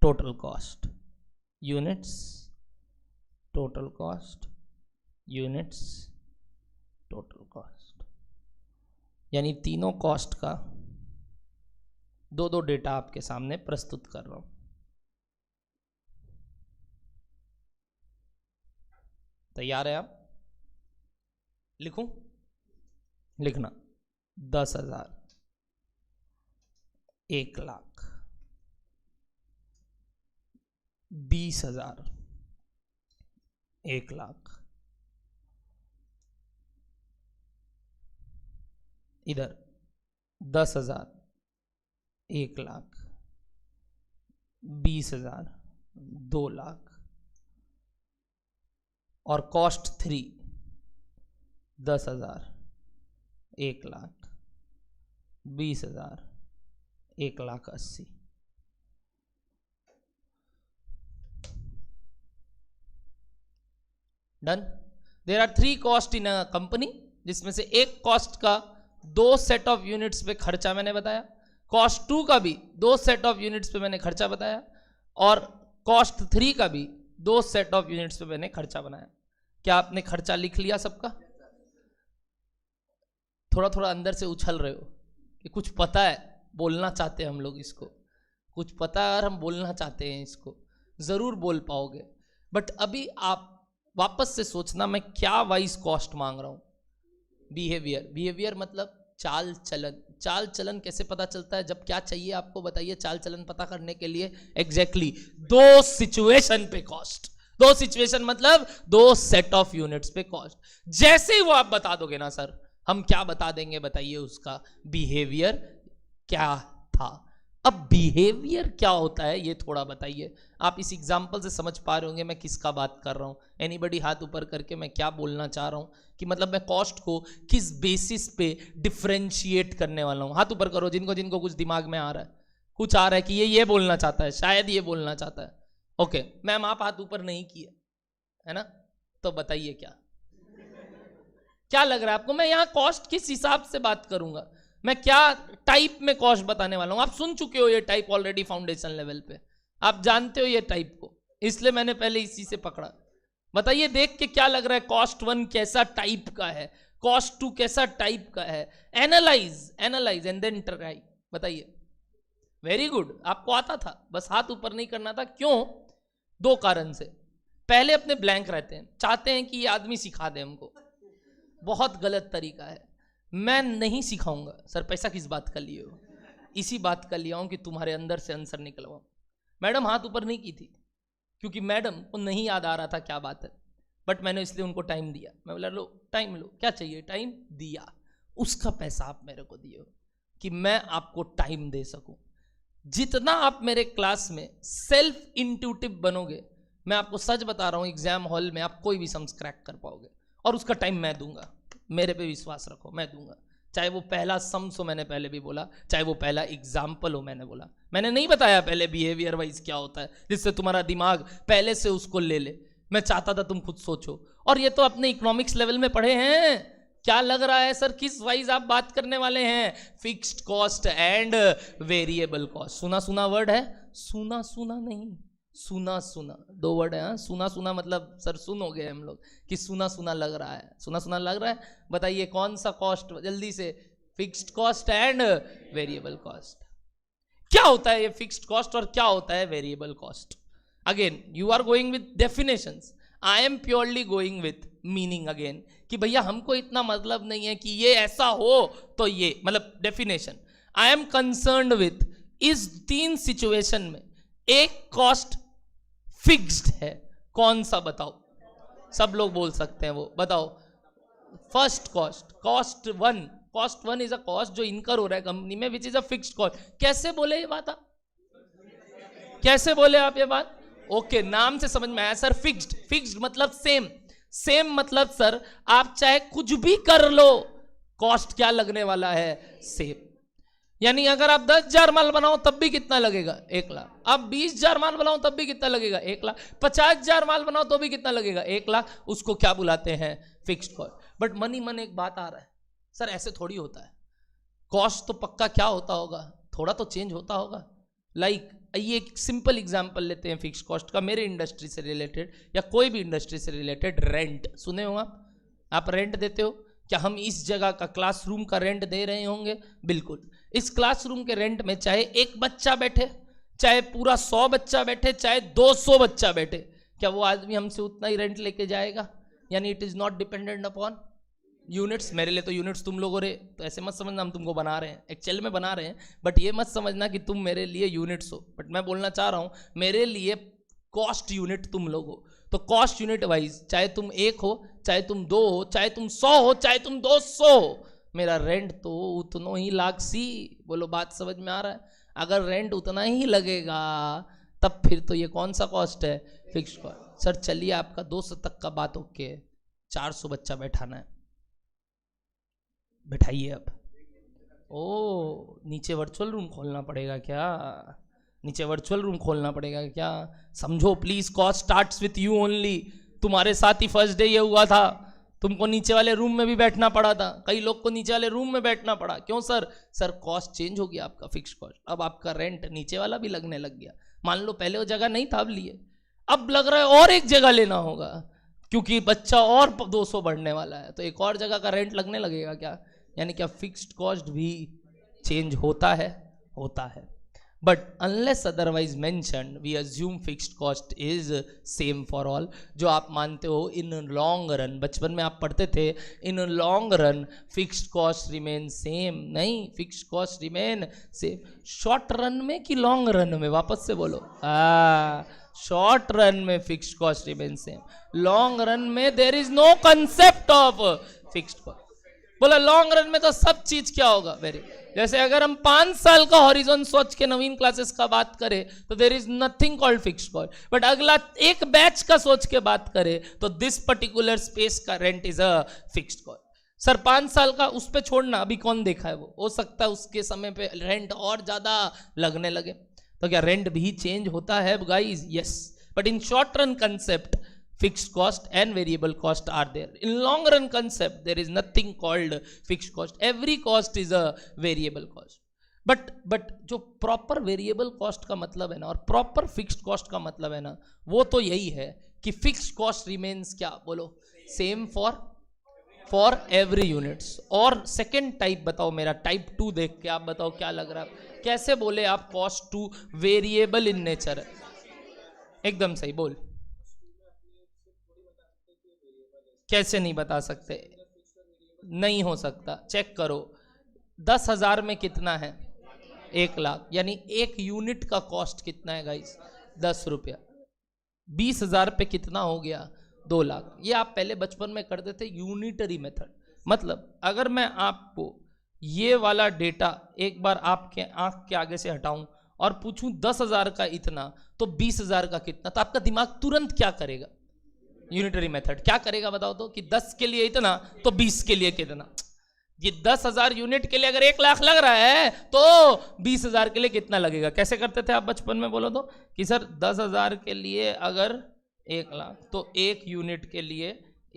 total cost, units, total cost, units, total cost. यानी तीनों कॉस्ट का दो दो डेटा आपके सामने प्रस्तुत कर रहा हूं। तैयार है आप? लिखूं? लिखना 10,000, 1,00,000, 20,000, 1,00,000, इधर 10,000, 1,00,000, 20,000, 2,00,000 और cost 3 10,000, 1,00,000, 20,000, 1,80,000। Done. There are 3 cost in a company, जिसमें से एक कॉस्ट का 2 सेट ऑफ यूनिट्स पे खर्चा मैंने बताया, कॉस्ट 2 का भी 2 सेट ऑफ यूनिट्स पे मैंने खर्चा बताया, और कॉस्ट 3 का भी 2 सेट ऑफ यूनिट्स पे मैंने खर्चा बनाया। क्या आपने खर्चा लिख लिया सबका? थोड़ा थोड़ा अंदर से उछल रहे हो कि कुछ पता है, बोलना चाहते हैं हम लोग इसको, कुछ पता है और हम बोलना चाहते हैं इसको, जरूर बोल पाओगे। बट अभी आप वापस से सोचना मैं क्या वाइज कॉस्ट मांग रहा हूं। बिहेवियर, बिहेवियर मतलब चाल चलन। चाल चलन कैसे पता चलता है? जब क्या चाहिए आपको बताइए चाल चलन पता करने के लिए? एग्जैक्टली 2 सिचुएशन पे कॉस्ट। 2 सिचुएशन मतलब 2 सेट ऑफ यूनिट्स पे कॉस्ट। जैसे ही वो आप बता दोगे ना सर, हम क्या बता देंगे बताइए? उसका बिहेवियर क्या था। अब बिहेवियर क्या होता है ये थोड़ा बताइए। आप इस एग्जांपल से समझ पा रहे होंगे मैं किसका बात कर रहा हूं। एनीबडी हाथ ऊपर करके मैं क्या बोलना चाह रहा हूं कि मतलब मैं कॉस्ट को किस बेसिस पे डिफरेंशिएट करने वाला हूं। हाथ ऊपर करो जिनको जिनको कुछ दिमाग में आ रहा है, कुछ आ रहा है कि ये बोलना चाहता है, शायद ये बोलना चाहता है। ओके मैम, आप हाथ ऊपर नहीं किए है ना, तो बताइए क्या लग रहा है आपको? मैं यहां कॉस्ट किस हिसाब से बात करूंगा, मैं क्या टाइप में कॉस्ट बताने वाला हूं। आप सुन चुके हो ये टाइप ऑलरेडी फाउंडेशन लेवल पे, आप जानते हो ये टाइप को, इसलिए मैंने पहले इसी से पकड़ा। बताइए देख के क्या लग रहा है? कॉस्ट 1 कैसा टाइप का है, कॉस्ट 2 कैसा टाइप का है? Analyse and then try. बताइए। वेरी गुड, आपको आता था, बस हाथ ऊपर नहीं करना था। क्यों? 2 कारण से। पहले अपने ब्लैंक रहते हैं, चाहते हैं कि ये आदमी सिखा दे हमको। बहुत गलत तरीका है, मैं नहीं सिखाऊंगा। सर पैसा किस बात का लिए हो? इसी बात का लिया हूं कि तुम्हारे अंदर से आंसर निकलवाऊं। मैडम हाथ ऊपर नहीं की थी क्योंकि मैडम को नहीं याद आ रहा था क्या बात है, बट मैंने इसलिए उनको टाइम दिया। मैं बोला लो टाइम लो, क्या चाहिए? टाइम दिया। उसका पैसा आप मेरे को दिए हो कि मैं आपको टाइम दे सकूं। जितना आप मेरे क्लास में सेल्फ इंट्यूटिव बनोगे, मैं आपको सच बता रहा हूं, एग्जाम हॉल में आप कोई भी सम्स क्रैक कर पाओगे, और उसका टाइम मैं दूंगा। मेरे पे विश्वास रखो, मैं दूंगा। चाहे वो पहला सम्स हो, मैंने पहले भी बोला, चाहे वो पहला एग्जाम्पल हो, मैंने बोला। मैंने नहीं बताया पहले बिहेवियर वाइज क्या होता है, जिससे तुम्हारा दिमाग पहले से उसको ले ले। मैं चाहता था तुम खुद सोचो, और ये तो अपने इकोनॉमिक्स लेवल में पढ़े हैं। क्या लग रहा है सर किस वाइज आप बात करने वाले हैं? Fixed cost and variable cost. सुना सुना वर्ड है, सुना सुना नहीं, सुना सुना 2 वर्ड है। हाँ, सुना सुना मतलब सर सुन हो गए हम लोग कि सुना सुना लग रहा है, सुना सुना लग रहा है। बताइए कौन सा कॉस्ट? जल्दी से। Fixed cost and variable cost. क्या होता है ये फिक्स्ड कॉस्ट और क्या होता है variable cost? Again you are going with definitions, I am purely going with meaning again, कि भैया हमको इतना मतलब नहीं है कि ये ऐसा हो तो ये, मतलब definition. I am concerned with इस 3 सिचुएशन में एक कॉस्ट फिक्स्ड है, कौन सा बताओ? सब लोग बोल सकते हैं वो, बताओ। First cost, cost 1। Cost 1 is a cost जो इनकर हो रहा है कंपनी में, which is a fixed cost. कैसे बोले ये बात आप? कैसे बोले आप ये बात? ओके, नाम से समझ में आया सर। फिक्स्ड, फिक्स्ड मतलब सेम, सेम मतलब सर आप चाहे कुछ भी कर लो, कॉस्ट क्या लगने वाला है? सेम। यानी अगर आप 10,000 माल बनाओ तब भी कितना लगेगा? 1,00,000। आप 20,000 माल बनाओ तब भी कितना लगेगा? 1,00,000। 50,000 माल बनाओ तो भी कितना लगेगा? 1,00,000। उसको क्या बुलाते हैं? Fixed cost. बट मन एक बात आ रहा है, सर ऐसे थोड़ी होता है। कॉस्ट तो पक्का क्या होता होगा, थोड़ा तो चेंज होता होगा। लाइक ये एक सिंपल एग्जांपल लेते हैं फिक्स्ड कॉस्ट का, मेरे इंडस्ट्री से रिलेटेड या कोई भी इंडस्ट्री से रिलेटेड। रेंट सुने हो आप रेंट देते हो क्या? हम इस जगह का क्लासरूम का रेंट दे रहे होंगे, बिल्कुल। इस क्लासरूम के रेंट में चाहे एक बच्चा बैठे, चाहे पूरा 100 बच्चा बैठे, चाहे 200 बच्चा बैठे, क्या वो आदमी हमसे उतना ही रेंट लेके जाएगा? यानी it is not dependent upon units मेरे लिए तो यूनिट्स तुम लोगों रे, तो ऐसे मत समझना हम तुमको बना रहे हैं, एक्सेल में बना रहे हैं, बट ये मत समझना कि तुम मेरे लिए यूनिट्स हो। बट मैं बोलना चाह रहा हूँ मेरे लिए कॉस्ट यूनिट तुम लोग हो। तो कॉस्ट यूनिट वाइज चाहे तुम 1 हो, चाहे तुम 2 हो, चाहे तुम 100 हो, चाहे तुम 200 हो, मेरा रेंट तो उतना ही लाग सी। बोलो बात समझ में आ रहा है? अगर रेंट उतना ही लगेगा तब फिर तो ये कौन सा कॉस्ट है? Fixed cost. सर चलिए आपका 200 तक का बात ओके है, 400 बच्चा बैठाना है, बैठाइए अब। ओ नीचे वर्चुअल रूम खोलना पड़ेगा क्या? नीचे वर्चुअल रूम खोलना पड़ेगा क्या? समझो please, cost starts with you only. तुम्हारे साथ ही फर्स्ट डे ये हुआ था, तुमको नीचे वाले रूम में भी बैठना पड़ा था, कई लोग को नीचे वाले रूम में बैठना पड़ा। क्यों सर? सर कॉस्ट चेंज हो गया आपका, फिक्स कॉस्ट। अब आपका रेंट नीचे वाला भी लगने लग गया। मान लो पहले वो जगह नहीं था, अब लिए, अब लग रहा है और एक जगह लेना होगा क्योंकि बच्चा और 200 बढ़ने वाला है, तो एक और जगह का रेंट लगने लगेगा क्या? यानी क्या फिक्स्ड कॉस्ट भी चेंज होता है? होता है। But unless otherwise mentioned we assume fixed cost is same for all. जो आप मानते हो इन लॉन्ग रन, बचपन में आप पढ़ते थे in long run fixed cost remain same. नहीं, fixed cost remain same. Short run में कि लॉन्ग रन में? वापस से बोलो। शॉर्ट रन में fixed cost remain same, long run में there is no concept of fixed cost. बोला लॉन्ग रन में तो सब चीज क्या होगा? वेरी, जैसे अगर हम 5 साल का हॉरिजॉन सोच के नवीन क्लासेस का बात करें तो there is nothing called fixed cost. But अगला एक बैच का सोच के बात करें तो दिस पर्टिकुलर स्पेस का rent is a fixed cost. Sir 5 साल का उस पे छोड़ना, अभी कौन देखा है वो, हो सकता है उसके समय पे रेंट और ज्यादा लगने लगे। तो क्या रेंट भी चेंज होता है guys? Yes, but in short run concept fixed cost and variable cost are there. In long run concept there is nothing called fixed cost, every cost is a variable cost. but जो proper variable cost का मतलब है ना और proper fixed cost का मतलब है ना, वो तो यही है कि fixed cost remains क्या बोलो? same for every units। और second type बताओ, मेरा type 2 देख के आप बताओ क्या लग रहा है? कैसे बोले आप cost to variable in nature है? एकदम सही बोल। कैसे नहीं बता सकते? नहीं हो सकता। चेक करो, 10,000 में कितना है? 1 लाख। यानी एक यूनिट का कॉस्ट कितना है गाइस? 10 रुपया। 20,000 पे कितना हो गया? 2 लाख। ये आप पहले बचपन में करते थे यूनिटरी मेथड। मतलब अगर मैं आपको ये वाला डेटा एक बार आपके आंख के आगे से हटाऊं और पूछूं 10,000 का इतना तो 20,000 का कितना, तो आपका दिमाग तुरंत क्या करेगा? यूनिटरी मेथड क्या करेगा बताओ तो? कि 10 के लिए इतना तो 20 के लिए कितना। ये 10,000 यूनिट के लिए अगर 1 लाख लग रहा है तो 20,000 के लिए कितना लगेगा? कैसे करते थे आप बचपन में बोलो तो? कि सर 10,000 के लिए अगर 1 लाख तो 1 यूनिट के लिए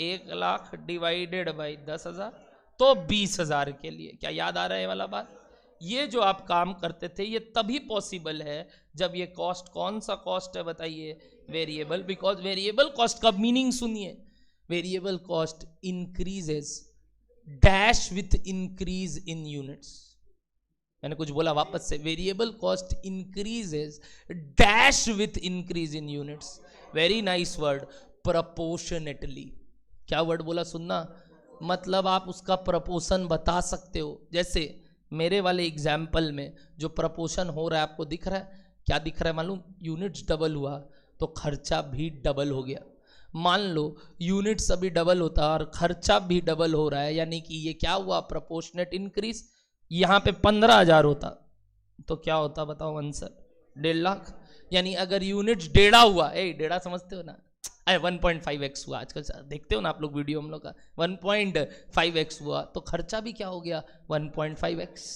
1 लाख डिवाइडेड बाई 10,000 तो 20,000 के लिए। क्या याद आ रहा है ये वाला बात? ये जो आप काम करते थे ये तभी पॉसिबल है जब ये कॉस्ट, कौन सा कॉस्ट है बताइए? वेरिएबल। बिकॉज वेरिएबल कॉस्ट का मीनिंग सुनिए, variable cost increases dash with increase in units. मैंने कुछ बोला वापस से, variable cost increases dash with increase in units. Very nice word, proportionately. क्या वर्ड बोला सुनना? मतलब आप उसका प्रपोर्शन बता सकते हो। जैसे मेरे वाले एग्जाम्पल में जो प्रपोर्शन हो रहा है आपको दिख रहा है? क्या दिख रहा है मालूम? यूनिट्स डबल हुआ तो खर्चा भी डबल हो गया। मान लो यूनिट्स अभी डबल होता और खर्चा भी डबल हो रहा है, यानी कि ये क्या हुआ? Proportionate increase. यहाँ पे 15,000 होता तो क्या होता बताओ आंसर? 1.5 लाख। यानी अगर यूनिट्स 1.5 हुआ, 1.5 समझते हो ना? 1.5x हुआ। आजकल देखते हो ना आप लोग वीडियो हम लोग का, 1.5x हुआ तो खर्चा भी क्या हो गया? 1.5x।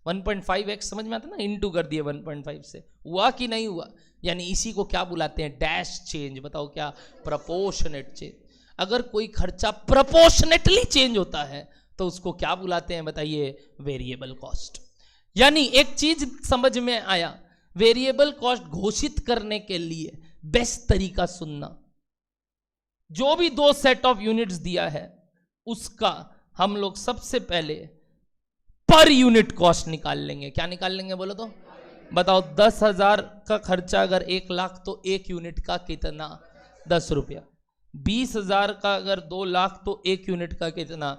1.5x समझ में आता ना? इनटू कर दिए 1.5 से, हुआ कि नहीं हुआ? यानी इसी को क्या बुलाते हैं? Dash change. बताओ क्या? Proportionate change. अगर कोई खर्चा प्रपोर्शनेटली चेंज होता है तो उसको क्या बुलाते हैं बताइए? Variable cost. यानी एक चीज समझ में आया, वेरिएबल कॉस्ट घोषित करने के लिए बेस्ट तरीका सुनना, जो भी 2 सेट ऑफ यूनिट्स दिया है उसका हम लोग सबसे पहले पर यूनिट कॉस्ट निकाल लेंगे। क्या निकाल लेंगे बोलो तो? बताओ 10,000 का खर्चा अगर 1 लाख तो 1 यूनिट का कितना? 10 रुपया। 20,000 का अगर 2 लाख तो 1 यूनिट का कितना?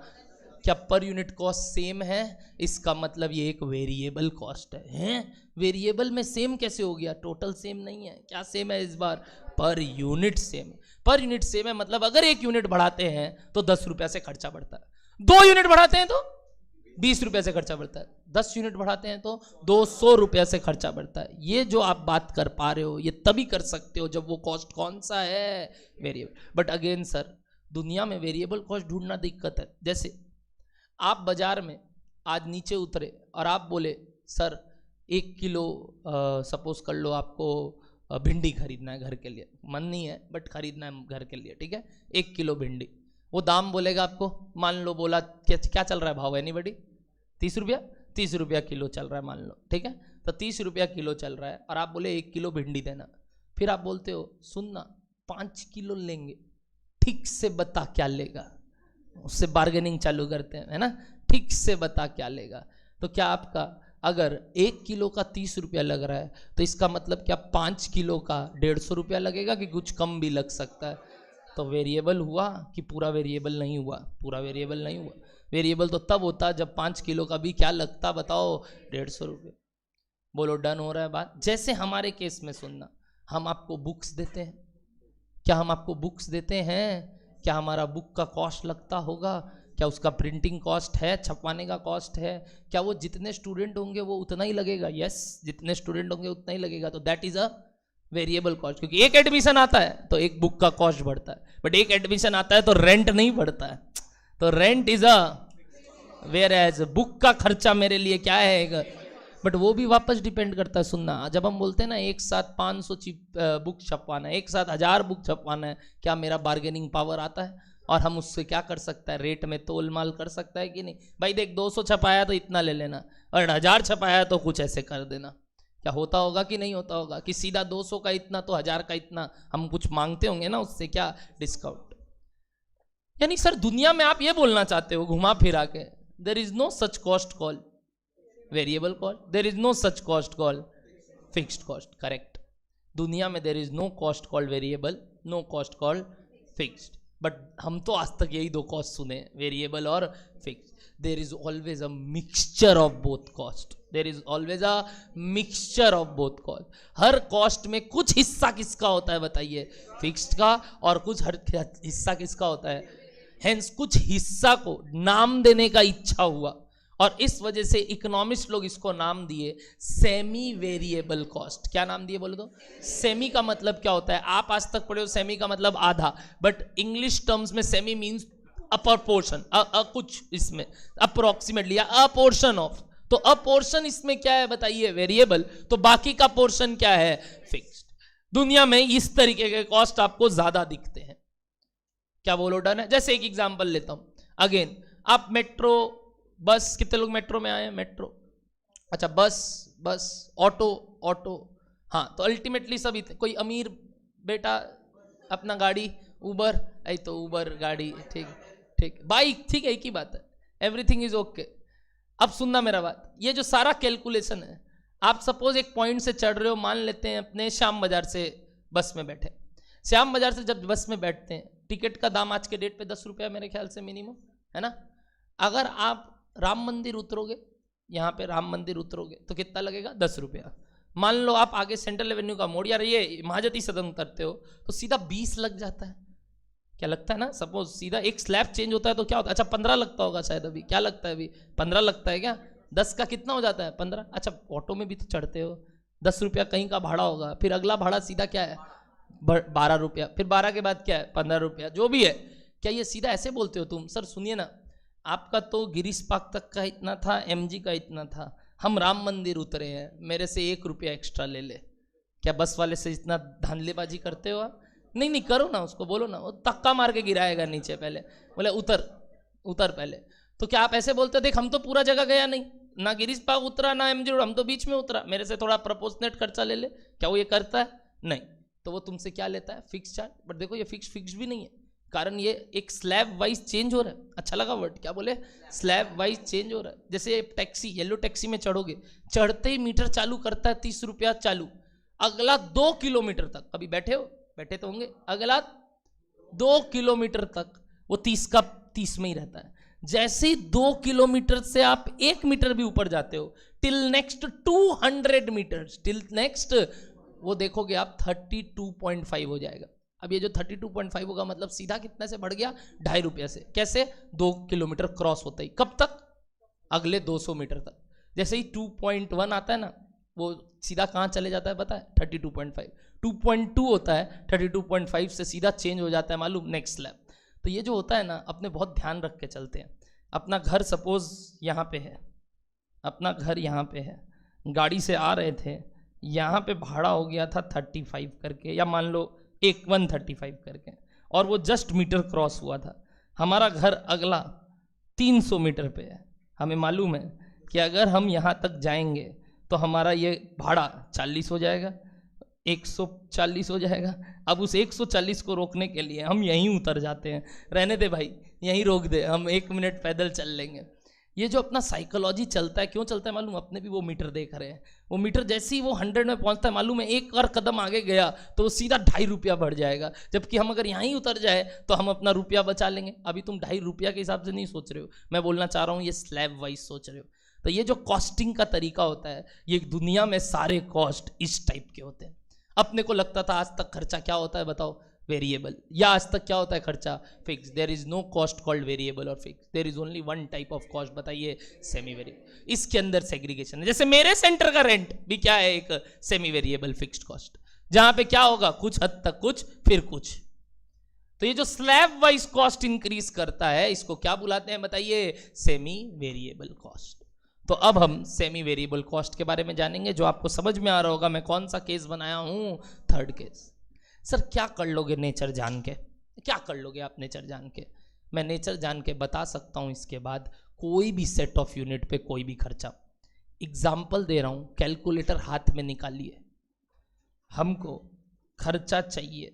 क्या पर यूनिट कॉस्ट सेम है? इसका मतलब ये एक वेरिएबल कॉस्ट है। वेरिएबल में सेम कैसे हो गया? टोटल सेम नहीं है। क्या सेम है इस बार? पर यूनिट सेम है। पर यूनिट सेम है मतलब अगर 1 यूनिट बढ़ाते हैं तो 10 रुपया से खर्चा बढ़ता है, 2 यूनिट बढ़ाते हैं तो 20 रुपये से खर्चा बढ़ता है, 10 यूनिट बढ़ाते हैं तो 200 रुपये से खर्चा बढ़ता है। ये जो आप बात कर पा रहे हो ये तभी कर सकते हो जब वो कॉस्ट कौन सा है? वेरिएबल। बट अगेन सर, दुनिया में वेरिएबल कॉस्ट ढूंढना दिक्कत है। जैसे आप बाजार में आज नीचे उतरे और आप बोले सर 1 किलो सपोज कर लो आपको भिंडी खरीदना है घर के लिए, मन नहीं है बट खरीदना है घर के लिए, ठीक है, 1 किलो भिंडी। वो दाम बोलेगा आपको, मान लो बोला क्या चल रहा है भाव, एनीबॉडी? 30 रुपया, 30 रुपया किलो चल रहा है मान लो, ठीक है, तो 30 रुपया किलो चल रहा है और आप बोले 1 किलो भिंडी देना। फिर आप बोलते हो सुनना 5 किलो लेंगे, ठीक से बता क्या लेगा, उससे बार्गेनिंग चालू करते हैं, है ना, ठीक से बता क्या लेगा। तो क्या आपका अगर 1 किलो का 30 रुपया लग रहा है तो इसका मतलब क्या 5 किलो का 150 रुपया लगेगा कि कुछ कम भी लग सकता है? तो वेरिएबल हुआ कि पूरा वेरिएबल नहीं हुआ? पूरा वेरिएबल नहीं हुआ। वेरिएबल तो तब होता जब 5 किलो का भी क्या लगता बताओ? 150 रुपये। बोलो डन हो रहा है बात? जैसे हमारे केस में सुनना, हम आपको बुक्स देते हैं, क्या हम आपको बुक्स देते हैं? क्या हमारा बुक का कॉस्ट लगता होगा? क्या उसका प्रिंटिंग कॉस्ट है, छपवाने का कॉस्ट है? क्या वो जितने स्टूडेंट होंगे वो उतना ही लगेगा? यस, जितने स्टूडेंट होंगे उतना ही लगेगा। तो that is a variable cost, क्योंकि एक एडमिशन आता है तो एक बुक का कॉस्ट बढ़ता है, बट एक एडमिशन आता है तो रेंट नहीं बढ़ता है। तो rent is a, whereas book का खर्चा मेरे लिए क्या है, बट वो भी वापस डिपेंड करता है। सुनना, जब हम बोलते हैं ना एक साथ 500 बुक छपवाना है, एक साथ 1000 बुक छपवाना है, क्या मेरा बार्गेनिंग पावर आता है? और हम उससे क्या कर सकता है? रेट में तोल माल कर सकता है कि नहीं? भाई देख 200 छपाया तो इतना ले लेना, और 1000 छपाया तो कुछ ऐसे कर देना। क्या होता होगा कि नहीं होता होगा कि सीधा 200 का इतना तो 1000 का इतना हम कुछ मांगते होंगे ना, उससे क्या डिस्काउंट? यानी सर दुनिया में आप ये बोलना चाहते हो घुमा फिरा के, there is no such cost call variable cost, there is no such cost call fixed cost. Correct, दुनिया में there is no cost called variable, no cost called fixed. But हम तो आज तक यही 2 कॉस्ट सुने, वेरिएबल और fixed. There is always a mixture of both cost, there is always a mixture of both cost. हर कॉस्ट में कुछ हिस्सा किसका होता है बताइए? फिक्स्ड का, और कुछ हर हिस्सा किसका होता है? हेंस कुछ हिस्सा को नाम देने का इच्छा हुआ, और इस वजह से इकोनॉमिस्ट लोग इसको नाम दिए सेमी वेरिएबल कॉस्ट। क्या नाम दिए बोलो तो? सेमी का मतलब क्या होता है? आप आज तक पढ़े हो सेमी का मतलब आधा, बट इंग्लिश टर्म्स में सेमी मीन्स अ पोर्शन, कुछ इसमें अप्रोक्सीमेटली, अ पोर्शन ऑफ। तो अ पोर्शन इसमें क्या है बताइए? वेरिएबल। तो बाकी का पोर्शन क्या है? फिक्स्ड। दुनिया में इस तरीके के कॉस्ट आपको ज्यादा दिखते हैं। क्या बोलो डन है? जैसे एक एग्जांपल लेता हूं अगेन, आप मेट्रो बस, कितने लोग मेट्रो में आए हैं? मेट्रो, अच्छा, बस ऑटो, हाँ, तो अल्टीमेटली सभी कोई अमीर बेटा अपना गाड़ी, उबर, आई तो उबर गाड़ी, ठीक, बाइक, ठीक है, एक ही बात है, एवरीथिंग इज ओके। अब सुनना मेरा बात, ये जो सारा कैलकुलेशन है, आप सपोज एक पॉइंट से चढ़ रहे हो, मान लेते हैं अपने श्याम बाजार से बस में बैठे। श्याम बाजार से जब बस में बैठते हैं, टिकट का दाम आज के डेट पे 10 रुपया मेरे ख्याल से मिनिमम है ना। अगर आप राम मंदिर उतरोगे, यहाँ पे राम मंदिर उतरोगे तो कितना लगेगा? 10 रुपया। मान लो आप आगे सेंट्रल एवेन्यू का मोड़ या ये महाजती सदन उतरते हो तो सीधा 20 लग जाता है। क्या लगता है ना, सपोज सीधा एक स्लैब चेंज होता है तो क्या होता है? अच्छा 15 लगता होगा शायद, अभी क्या लगता है? अभी 15 लगता है क्या? 10 का कितना हो जाता है? 15। अच्छा ऑटो में भी तो चढ़ते हो, 10 रुपया कहीं का भाड़ा होगा, फिर अगला भाड़ा सीधा क्या है? 12 रुपया, फिर 12 के बाद क्या है? 15 रुपया, जो भी है। क्या ये सीधा ऐसे बोलते हो तुम? सर सुनिए ना, आपका तो गिरीश पार्क तक का इतना था, MG का इतना था, हम राम मंदिर उतरे हैं, मेरे से 1 रुपया एक्स्ट्रा ले ले। क्या बस वाले से इतना धांधलेबाजी करते हो आप? नहीं करो ना, उसको बोलो ना, वो धक्का मार के गिराएगा नीचे, पहले बोले उतर पहले। तो क्या आप ऐसे बोलते? देख हम तो पूरा जगह गया नहीं, ना गिरीश पार्क उतरा ना MG रोड, हम तो बीच में उतरा, मेरे से थोड़ा प्रपोर्शनेट खर्चा ले ले। क्या वो ये करता है? नहीं। तो वो तुमसे क्या लेता है? Fix charge. बट देखो ये फिक्स भी नहीं है, कारण ये एक स्लैब वाइज चेंज हो रहा है। अच्छा लगा वर्ड? क्या बोले? स्लैब वाइज चेंज हो रहा है। जैसे टैक्सी, येलो टैक्सी में चढ़ोगे, चढ़ते ही मीटर चालू करता है 30 रुपया चालू, अगला 2 किलोमीटर तक, कभी बैठे हो? बैठे तो होंगे। अगला 2 किलोमीटर तक वो 30 का 30 में ही रहता है। जैसे ही 2 किलोमीटर से आप 1 मीटर भी ऊपर जाते हो, till next 200 meters, till next वो देखोगे आप 32.5 हो जाएगा। अब ये जो 32.5 होगा मतलब सीधा कितने से बढ़ गया, ₹2.5 से। कैसे? 2 किलोमीटर क्रॉस होता ही। कब तक? अगले 200 मीटर तक। जैसे ही 2.1 आता है ना, वो सीधा कहाँ चले जाता है पता है? 32.5। 2.2 होता है, 32.5 से सीधा चेंज हो जाता है मालूम, नेक्स्ट स्लैब। तो ये जो होता है ना, अपने बहुत ध्यान रख के चलते हैं। अपना घर सपोज यहाँ पे है, अपना घर यहाँ पे है, गाड़ी से आ रहे थे, यहाँ पे भाड़ा हो गया था 35 करके, या मान लो 135 करके, और वो जस्ट मीटर क्रॉस हुआ था। हमारा घर अगला 300 मीटर पे है। हमें मालूम है कि अगर हम यहाँ तक जाएंगे तो हमारा ये भाड़ा 40 हो जाएगा, 140 हो जाएगा। अब उस 140 को रोकने के लिए हम यहीं उतर जाते हैं, रहने दे भाई, यहीं रोक दे, हम 1 मिनट पैदल चल लेंगे। ये जो अपना साइकोलॉजी चलता है, क्यों चलता है मालूम? अपने भी वो मीटर देख रहे हैं। वो मीटर जैसे ही वो 100 में पहुंचता है, मालूम है, एक और कदम आगे गया तो वो सीधा ₹2.5 बढ़ जाएगा। जबकि हम अगर यहाँ ही उतर जाए तो हम अपना रुपया बचा लेंगे। अभी तुम ₹2.5 के हिसाब से नहीं सोच रहे हो, मैं बोलना चाह रहा हूँ ये स्लैब वाइज सोच रहे हो। तो ये जो कॉस्टिंग का तरीका होता है, ये दुनिया में सारे कॉस्ट इस टाइप के होते हैं। अपने को लगता था आज तक खर्चा क्या होता है बताओ? वेरिएबल। या आज तक क्या होता है खर्चा? Fix. There is no cost called variable और fix, there is only one type of cost, बताइए, सेमी वेरिएबल। इसके अंदर सेग्रीगेशन है। जैसे मेरे सेंटर का रेंट भी क्या है? एक सेमी वेरिएबल फिक्स्ड कॉस्ट, जहां पे क्या होगा, कुछ हद तक कुछ फिर कुछ। तो ये जो स्लैब वाइज कॉस्ट इंक्रीज करता है, इसको क्या बुलाते हैं बताइए? Semi variable cost. तो अब हम सेमी वेरिएबल कॉस्ट के बारे में जानेंगे, जो आपको समझ में आ रहा होगा मैं कौन सा केस बनाया हूं, थर्ड केस। सर क्या कर लोगे नेचर जान के? क्या कर लोगे आप नेचर जान के? मैं नेचर जान के बता सकता हूं इसके बाद कोई भी सेट ऑफ यूनिट पे कोई भी खर्चा। एग्जाम्पल दे रहा हूं, कैलकुलेटर हाथ में निकालिए, हमको खर्चा चाहिए,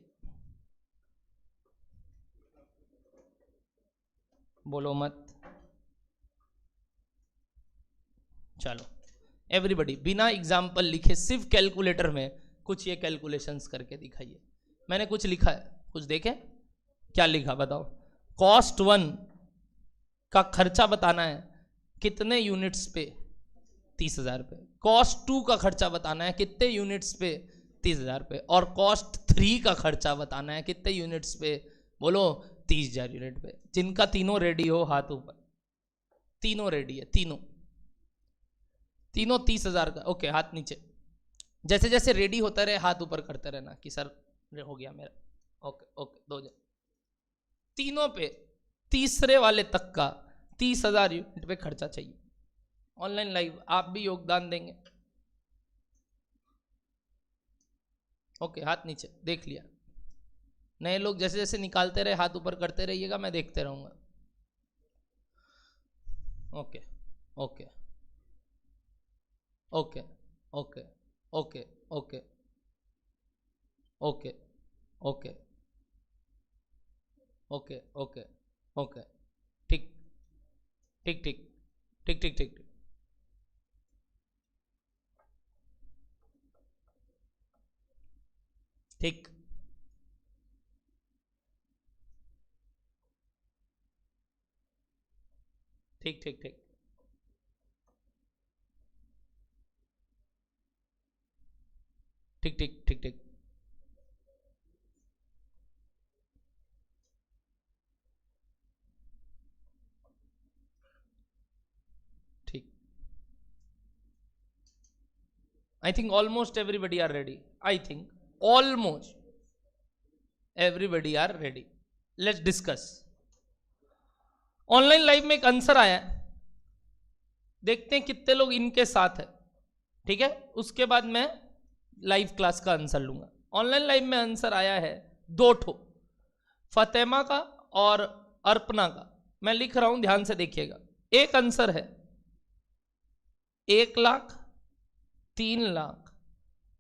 बोलो मत, चलो एवरीबॉडी बिना एग्जाम्पल लिखे सिर्फ कैलकुलेटर में कुछ ये कैलकुलेशंस करके दिखाइए। मैंने कुछ लिखा है, कुछ देखें क्या लिखा बताओ। कॉस्ट 1 का खर्चा बताना है कितने यूनिट्स पे? 30,000 पे। कॉस्ट 2 का खर्चा बताना है कितने यूनिट्स पे? 30,000 पे। और कॉस्ट 3 का खर्चा बताना है कितने यूनिट्स पे? बोलो 30,000 यूनिट पे। जिनका तीनों रेडी हो हाथ ऊपर। तीनों रेडी है, तीनों 30,000 का। ओके, हाथ नीचे। जैसे जैसे रेडी होता रहे हाथ ऊपर करते रहना कि सर हो गया मेरा। ओके ओके, 2 जन तीनों पे, तीसरे वाले तक का 30,000 यूनिट पे खर्चा चाहिए। ऑनलाइन लाइव आप भी योगदान देंगे? ओके, हाथ नीचे, देख लिया। नए लोग जैसे जैसे निकालते रहे हाथ ऊपर करते रहिएगा, मैं देखते रहूंगा। Okay okay okay okay okay okay okay okay okay okay okay, ठीक ठीक ठीक ठीक ठीक ठीक ठीक ठीक ठीक ठीक ठीक ठीक ठीक ठीक ठीक। I think almost everybody are ready. I think almost everybody are ready. Let's discuss. Online live में एक आंसर आया है, देखते हैं कितने लोग इनके साथ है। ठीक है, उसके बाद मैं लाइव क्लास का आंसर लूंगा। ऑनलाइन लाइव में आंसर आया है 2 ठो, फतेमा का और अर्पणा का। मैं लिख रहा हूं, ध्यान से देखिएगा। एक आंसर है 1 लाख, 3 लाख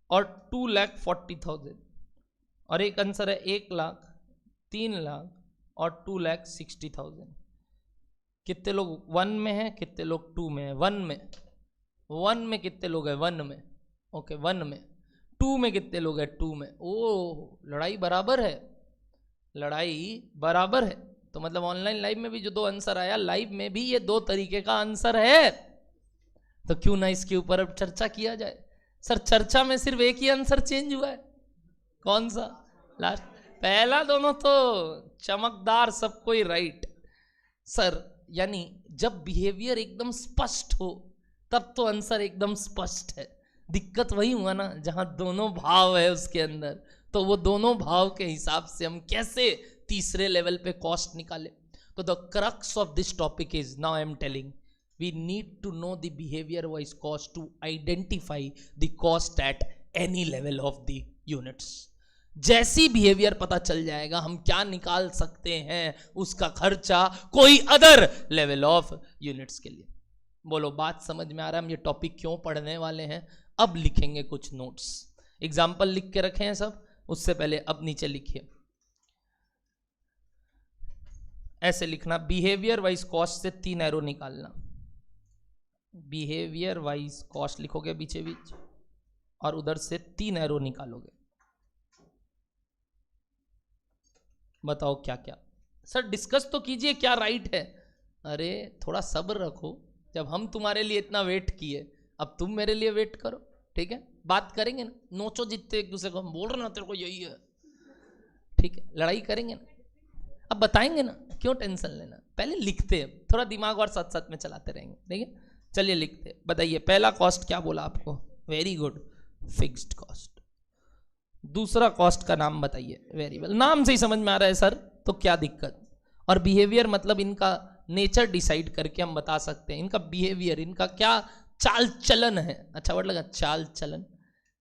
और 2,40,000, और एक आंसर है 1 लाख, 3 लाख और 2,60,000। कितने लोग 1 में हैं, कितने लोग 2 में हैं? 1 में कितने लोग हैं? 1 में। ओके, 1 में। 2 में कितने लोग हैं? 2 में। ओ, लड़ाई बराबर है, लड़ाई बराबर है। तो मतलब ऑनलाइन लाइव में भी जो 2 आंसर आया, लाइव में भी ये 2 तरीके का आंसर है। तो क्यों ना इसके ऊपर अब चर्चा किया जाए। सर चर्चा में सिर्फ एक ही आंसर चेंज हुआ है, कौन सा? लास्ट। पहला दोनों तो चमकदार, सब कोई राइट। सर यानी जब बिहेवियर एकदम स्पष्ट हो तब तो आंसर एकदम स्पष्ट है। दिक्कत वही हुआ ना जहां दोनों भाव है उसके अंदर, तो वो दोनों भाव के हिसाब से हम कैसे तीसरे लेवल पे कॉस्ट निकाले। तो the crux of this topic is, now I am telling, we need to know the behaviour wise cost to identify the cost at any level of the units. जैसी बिहेवियर पता चल जाएगा हम क्या निकाल सकते हैं उसका खर्चा कोई अदर लेवल ऑफ यूनिट्स के लिए। बोलो बात समझ में आ रहा है? हम ये टॉपिक क्यों पढ़ने वाले हैं। अब लिखेंगे कुछ नोट्स, एग्जाम्पल लिख के रखे हैं सब, उससे पहले अब नीचे लिखिए, ऐसे लिखना, बिहेवियर वाइज कॉस्ट से 3 एरो निकालना। बिहेवियर वाइज कॉस्ट लिखोगे बीचे बीच और उधर से 3 एरो निकालोगे। बताओ क्या क्या। सर डिस्कस तो कीजिए क्या राइट है। अरे थोड़ा सब्र रखो, जब हम तुम्हारे लिए इतना वेट किए अब तुम मेरे लिए वेट करो, ठीक है? बात करेंगे ना, नोचो जितते एक दूसरे को, हम बोल रहे ना तेरे को यही है, ठीक है? लड़ाई करेंगे ना, अब बताएंगे ना, क्यों टेंशन लेना। पहले लिखते हैं, थोड़ा दिमाग और साथ साथ में चलाते रहेंगे, ठीक है? चलिए लिखते। बताइए पहला कॉस्ट क्या बोला आपको? Very good, fixed cost. दूसरा कॉस्ट का नाम बताइए, वेरिएबल। नाम से ही समझ में आ रहा है सर, तो क्या दिक्कत। और बिहेवियर मतलब इनका नेचर डिसाइड करके हम बता सकते हैं, इनका बिहेवियर, इनका क्या चाल चलन है। अच्छा वर्ड लगा, चाल चलन।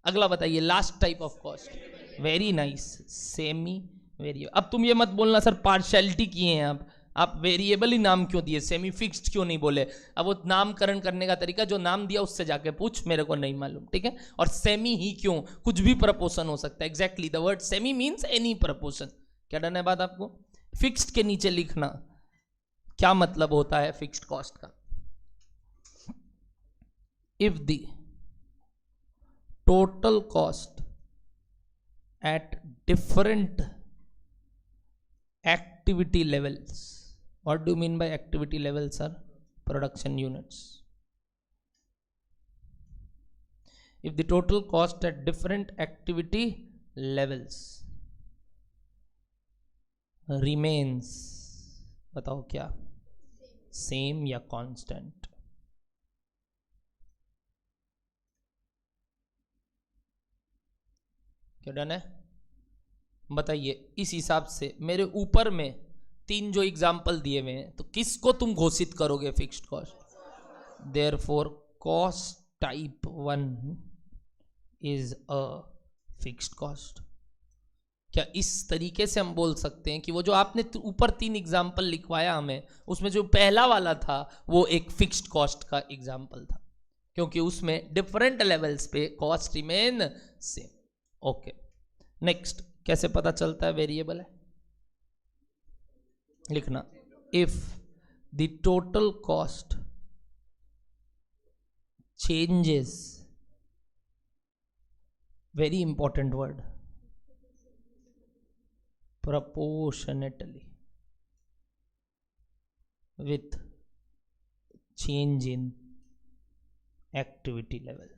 अगला बताइए last type of cost, very nice, semi variable. अब तुम ये मत बोलना सर पार्शियलिटी किए हैं आप वेरिएबल ही नाम क्यों दिए, सेमी फिक्स्ड क्यों नहीं बोले। अब वो नामकरण करने का तरीका, जो नाम दिया उससे जाके पूछ, मेरे को नहीं मालूम, ठीक है? और सेमी ही क्यों, कुछ भी प्रपोर्शन हो सकता है। Exactly the word semi means any proportion. क्या डन है बात आपको? फिक्स्ड के नीचे लिखना क्या मतलब होता है फिक्स्ड कॉस्ट का। If the total cost at different activity levels, what do you mean by activity levels sir? Production units. If the total cost at different activity levels remains, बताओ क्या, सेम या कांस्टेंट। क्या done है? बताइए इस हिसाब से मेरे ऊपर में 3 जो एग्जाम्पल दिए हुए हैं, तो किसको तुम घोषित करोगे fixed cost? Therefore cost type 1 is a fixed cost. क्या इस तरीके से हम बोल सकते हैं कि वो जो आपने ऊपर 3 एग्जाम्पल लिखवाया हमें, उसमें जो पहला वाला था वो एक फिक्स्ड कॉस्ट का एग्जाम्पल था, क्योंकि उसमें डिफरेंट लेवल्स पे cost remain same. Okay next, कैसे पता चलता है वेरिएबल है? लिखना, if the total cost changes, very important word, proportionately with change in activity level।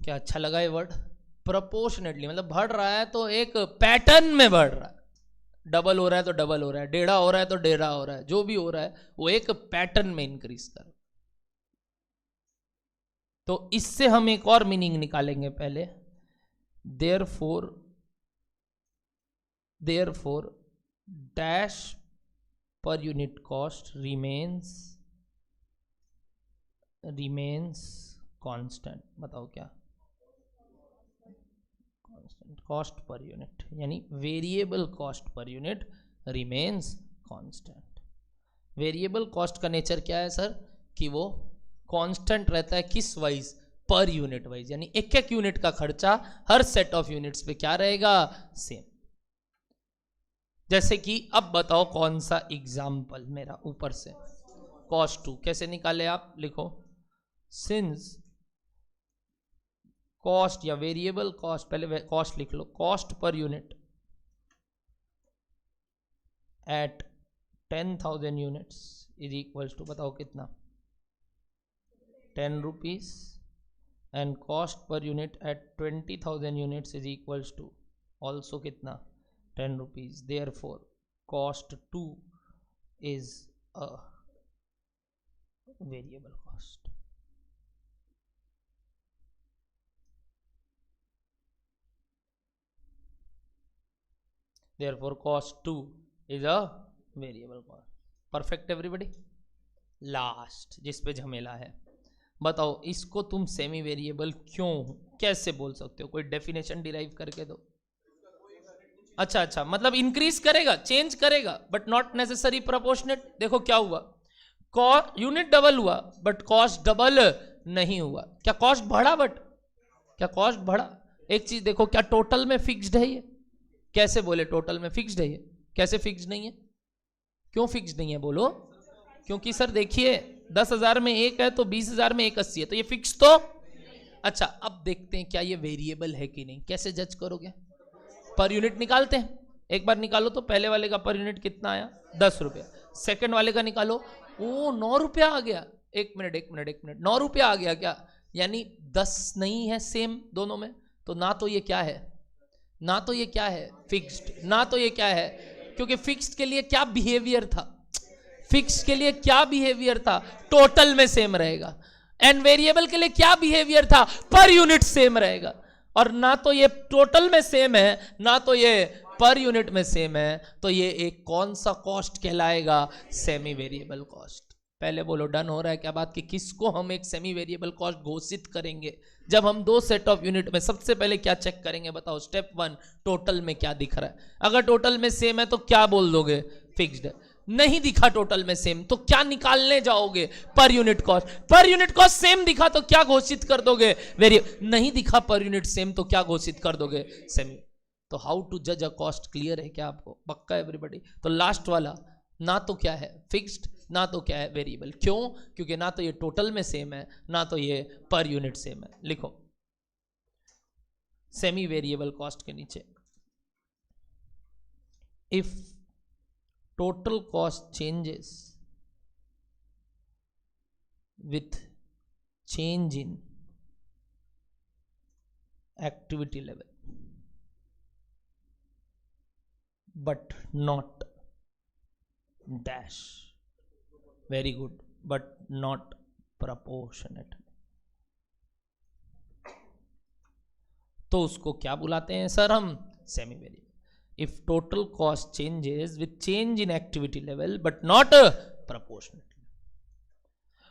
क्या अच्छा लगा ये वर्ड? प्रोपोर्शनेटली मतलब बढ़ रहा है तो एक पैटर्न में बढ़ रहा है, डबल हो रहा है तो डबल हो रहा है, डेढ़ा हो रहा है तो डेढ़ा हो रहा है, जो भी हो रहा है वो एक पैटर्न में इंक्रीज कर रहा है। तो इससे हम एक और मीनिंग निकालेंगे पहले, therefore dash per unit cost remains constant. बताओ क्या? कांस्टेंट कॉस्ट पर यूनिट, यानी variable cost per unit remains constant. Variable cost का नेचर क्या है सर? कि वो कांस्टेंट रहता है, किस वाइज? पर यूनिट वाइज, यानी एक एक यूनिट का खर्चा हर सेट ऑफ यूनिट्स पे क्या रहेगा? सेम। जैसे कि अब बताओ कौन सा एग्जाम्पल मेरा ऊपर से, कॉस्ट 2 कैसे निकाले आप? लिखो, सिंस कॉस्ट या वेरिएबल कॉस्ट, पहले कॉस्ट लिख लो, cost per unit at 10,000 units is equals to, बताओ कितना, 10 rupees, and cost per unit at 20,000 units is equals to also कितना, 10 rupees. Therefore cost 2 is a variable cost. Therefore cost 2 is a variable cost. Perfect everybody. Last जिस पे झमेला है, बताओ इसको तुम सेमी वेरिएबल क्यों कैसे बोल सकते हो, कोई डेफिनेशन डिराइव करके दो. अच्छा, मतलब इंक्रीज करेगा, चेंज करेगा, बट नॉट नेसेसरी प्रोपोर्शनेट. देखो क्या हुआ, यूनिट डबल हुआ बट कॉस्ट डबल नहीं हुआ. क्या कॉस्ट बढ़ा, बट क्या कॉस्ट बढ़ा. एक चीज देखो, क्या टोटल में फिक्स्ड है ये, कैसे बोले टोटल में फिक्स्ड है ये, कैसे फिक्स्ड नहीं है, क्यों फिक्स्ड नहीं है बोलो. क्योंकि सर देखिए 10,000 में एक है तो 20,000 में एक 80 है, तो ये फिक्स तो. अच्छा अब देखते हैं क्या ये वेरिएबल है कि नहीं. कैसे जज करोगे, पर यूनिट निकालते हैं. एक बार निकालो तो पहले वाले का पर यूनिट कितना आया, 10 रुपया. सेकंड वाले का निकालो, ओ 9 रुपया आ गया. एक मिनट 9 रुपया आ गया क्या, यानी 10 नहीं है सेम दोनों में. तो ना तो ये क्या है, ना तो ये क्या है फिक्स्ड, ना तो ये क्या है, क्योंकि फिक्स्ड के लिए क्या बिहेवियर था, फिक्स्ड के लिए क्या बिहेवियर था, टोटल में सेम रहेगा. एंड वेरिएबल के लिए क्या बिहेवियर था, पर यूनिट सेम रहेगा. और ना तो ये टोटल में सेम है, ना तो ये पर यूनिट में सेम है, तो ये एक कौन सा कॉस्ट कहलाएगा, सेमी वेरिएबल कॉस्ट. पहले बोलो डन हो रहा है क्या बात, कि किसको हम एक सेमी वेरिएबल कॉस्ट घोषित करेंगे. जब हम दो सेट ऑफ यूनिट में सबसे पहले क्या चेक करेंगे, बताओ. स्टेप 1, टोटल में क्या दिख रहा है. अगर टोटल में सेम है तो क्या बोल दोगे, फिक्स्ड है. नहीं दिखा टोटल में सेम तो क्या निकालने जाओगे, per unit cost. Per unit cost same दिखा तो क्या घोषित कर दोगे, वेरिएबल. नहीं दिखा पर यूनिट सेम तो क्या घोषित कर दोगे, सेमी. तो हाउ टू जज अ कॉस्ट क्लियर है क्या आपको, पक्का एवरीबॉडी. तो लास्ट वाला ना तो क्या है फिक्स्ड, ना तो क्या है वेरिएबल. क्यों, क्योंकि ना तो ये टोटल में सेम है, ना तो ये पर यूनिट सेम है. लिखो सेमी वेरिएबल कॉस्ट के नीचे, if total cost changes with change in activity level but not dash, very good, but not proportionate, तो उसको क्या बुलाते हैं सर हम, semi variable. If total cost changes with change in activity level but not proportionately.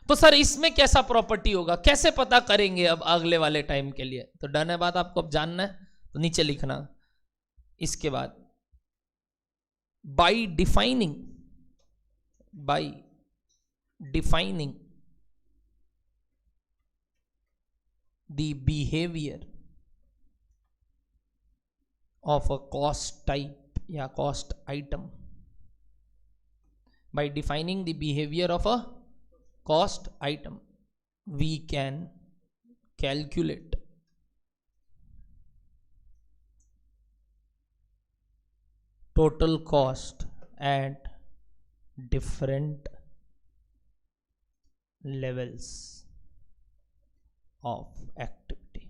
तो sir इसमें कैसा property होगा, कैसे पता करेंगे अब अगले वाले टाइम के लिए. तो डन है बात, आपको अब जानना है तो नीचे लिखना. इसके बाद by defining the behavior of a cost type या cost item, by defining the behavior of a cost item we can calculate total cost at different levels of activity.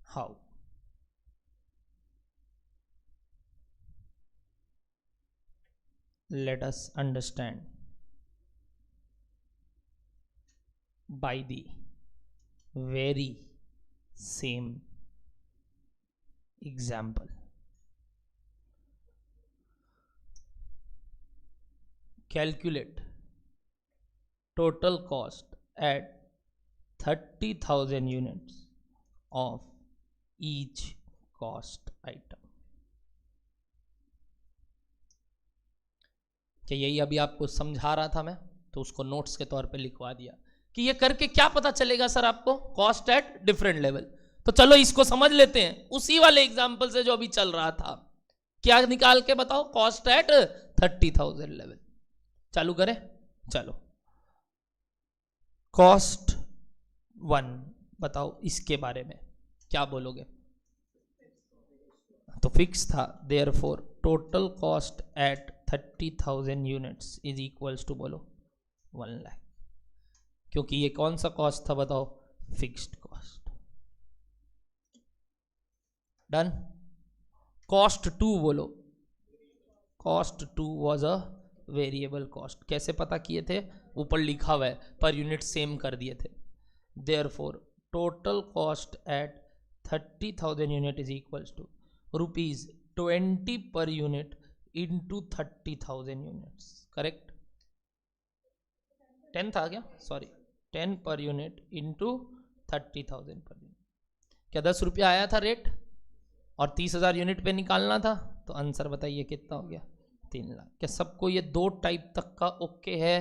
How? Let us understand by the very same example. Calculate total cost at 30,000 units of each cost item. क्या यही अभी आपको समझा रहा था मैं, तो उसको नोट्स के तौर पे लिखवा दिया कि ये करके क्या पता चलेगा सर आपको, कॉस्ट एट डिफरेंट लेवल. तो चलो इसको समझ लेते हैं उसी वाले एग्जांपल से जो अभी चल रहा था. क्या निकाल के बताओ, कॉस्ट एट 30,000 लेवल। चालू करें, चलो कॉस्ट 1 बताओ, इसके बारे में क्या बोलोगे? तो फिक्स था, therefore total cost at 30,000 units is equals to बोलो 1 लाख, क्योंकि ये कौन सा कॉस्ट था बताओ? Fixed cost. डन। कॉस्ट 2 बोलो, cost 2 was a variable cost. कैसे पता किए थे? ऊपर लिखा हुआ है, पर यूनिट सेम कर दिए थे। Therefore total cost at 30,000 unit is equals to ₹20 per unit into 30,000 units. Correct? 10 था क्या? सॉरी, 10 पर यूनिट इंटू 30,000 पर यूनिट। क्या 10 रुपया आया था रेट और 30,000 यूनिट पे निकालना था? तो आंसर बताइए कितना हो गया? 3 लाख। क्या सबको ये 2 टाइप तक का ओके है?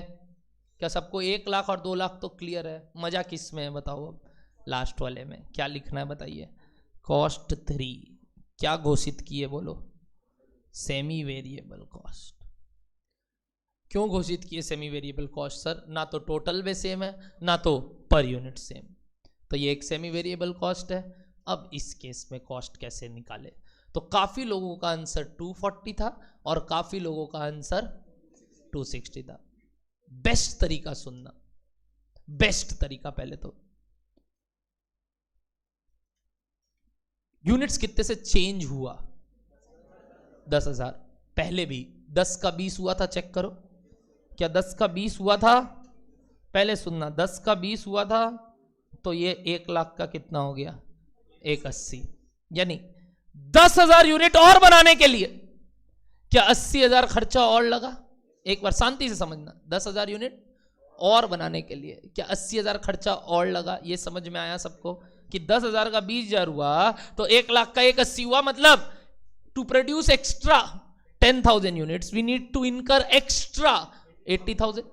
क्या सबको 1 लाख और 2 लाख तो क्लियर है? मजा किस में है बताओ? अब लास्ट वाले में क्या लिखना है बताइए? कॉस्ट 3 क्या घोषित किए बोलो? Semi variable cost. क्यों घोषित किए सेमी वेरिएबल कॉस्ट सर? ना तो टोटल में सेम है, ना तो पर यूनिट सेम, तो ये एक सेमी वेरिएबल कॉस्ट है। अब इस केस में कॉस्ट कैसे निकाले? तो काफी लोगों का आंसर 240 था और काफी लोगों का आंसर 260 था। बेस्ट तरीका सुनना, बेस्ट तरीका पहले तो यूनिट्स कितने से चेंज हुआ? 10,000। पहले भी 10 का 20 हुआ था, चेक करो। क्या 10 का 20 हुआ था? पहले सुनना, 10 का 20 हुआ था तो ये 1 लाख का कितना हो गया? 180। यानी 10,000 यूनिट और बनाने के लिए क्या 80,000 खर्चा और लगा? एक बार शांति से समझना, 10,000 यूनिट और बनाने के लिए क्या 80,000 खर्चा और लगा? ये समझ में आया सबको कि 10,000 का 20,000 हुआ तो 1 लाख का 180 हुआ। मतलब to produce extra 10,000 units we need to incur extra 80,000।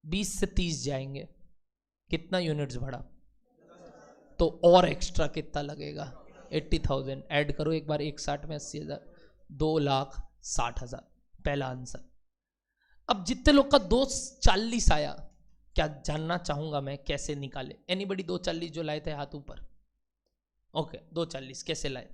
20 से 30 जाएंगे, कितना यूनिट्स बढ़ा? तो और एक्स्ट्रा कितना लगेगा? 80,000। ऐड करो एक बार, 160 में 80,000, 2,60,000। पहला आंसर। अब जितने लोग का 240 आया, क्या जानना चाहूंगा मैं कैसे निकाले? एनीबडी 240 जो लाए थे, हाथ ऊपर। ओके, 240 कैसे लाए?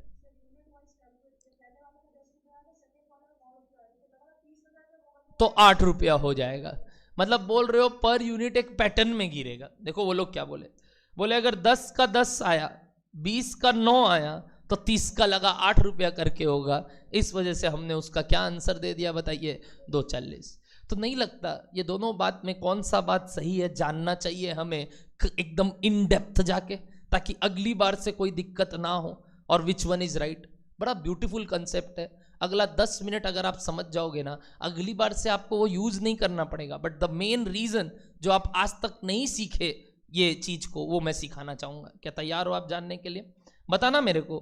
तो 8 रुपया हो जाएगा। मतलब बोल रहे हो पर यूनिट एक पैटर्न में गिरेगा। देखो वो लोग क्या बोले, बोले अगर 10 का 10 आया, 20 का 9 आया तो 30 का लगा 8 रुपया करके होगा। इस वजह से हमने उसका क्या आंसर दे दिया बताइए? 240। तो नहीं लगता ये दोनों बात में कौन सा बात सही है जानना चाहिए हमें एकदम इन डेप्थ जाके, ताकि अगली बार से कोई दिक्कत ना हो। और विच वन इज राइट, बड़ा ब्यूटीफुल कंसेप्ट है। अगला 10 मिनट अगर आप समझ जाओगे ना, अगली बार से आपको वो यूज नहीं करना पड़ेगा। बट द मेन रीजन जो आप आज तक नहीं सीखे ये चीज को, वो मैं सिखाना चाहूंगा। क्या तैयार हो आप जानने के लिए? बताना मेरे को,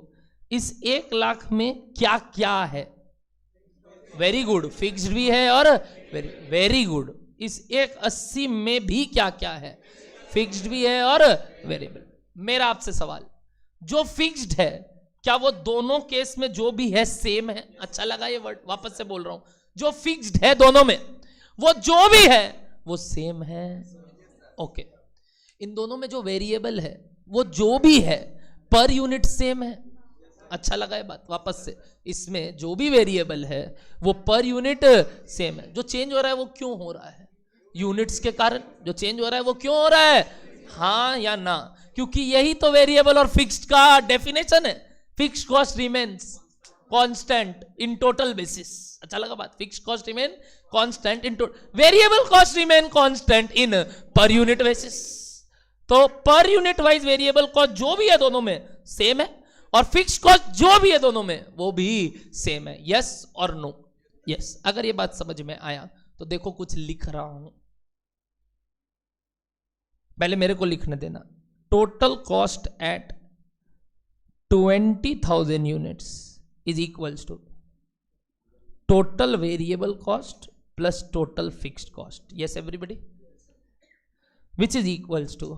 इस 1 लाख में क्या क्या है? वेरी गुड, फिक्स्ड भी है और वेरी गुड। इस 180 में भी क्या क्या है? फिक्स्ड भी है और वेरिएबल। मेरा आपसे सवाल, जो फिक्स्ड है क्या वो दोनों केस में जो भी है सेम है? अच्छा लगा ये वर्ड, वापस से बोल रहा हूं, जो फिक्स्ड है दोनों में, वो जो भी है वो सेम है। ओके। इन दोनों में जो वेरिएबल है वो जो भी है पर यूनिट सेम है। अच्छा लगा ये बात? वापस से, इसमें जो भी वेरिएबल है वो पर यूनिट सेम है। जो चेंज हो रहा है वो क्यों हो रहा है? यूनिट्स के कारण। जो चेंज हो रहा है वो क्यों हो रहा है? हाँ या ना? क्योंकि यही तो वेरिएबल और फिक्स्ड का डेफिनेशन है। Fixed cost remains constant in total basis. अच्छा लगा बात? Fixed cost remain constant in total, variable cost remain constant in per unit basis. तो per unit wise variable cost जो भी है दोनों में सेम है, और फिक्स्ड कॉस्ट जो भी है दोनों में वो भी सेम है। यस और नो? यस। अगर ये बात समझ में आया तो देखो कुछ लिख रहा हूं, पहले मेरे को लिखने देना। Total cost at 20,000 units is equals to total variable cost plus total fixed cost. Yes everybody? Which is equals to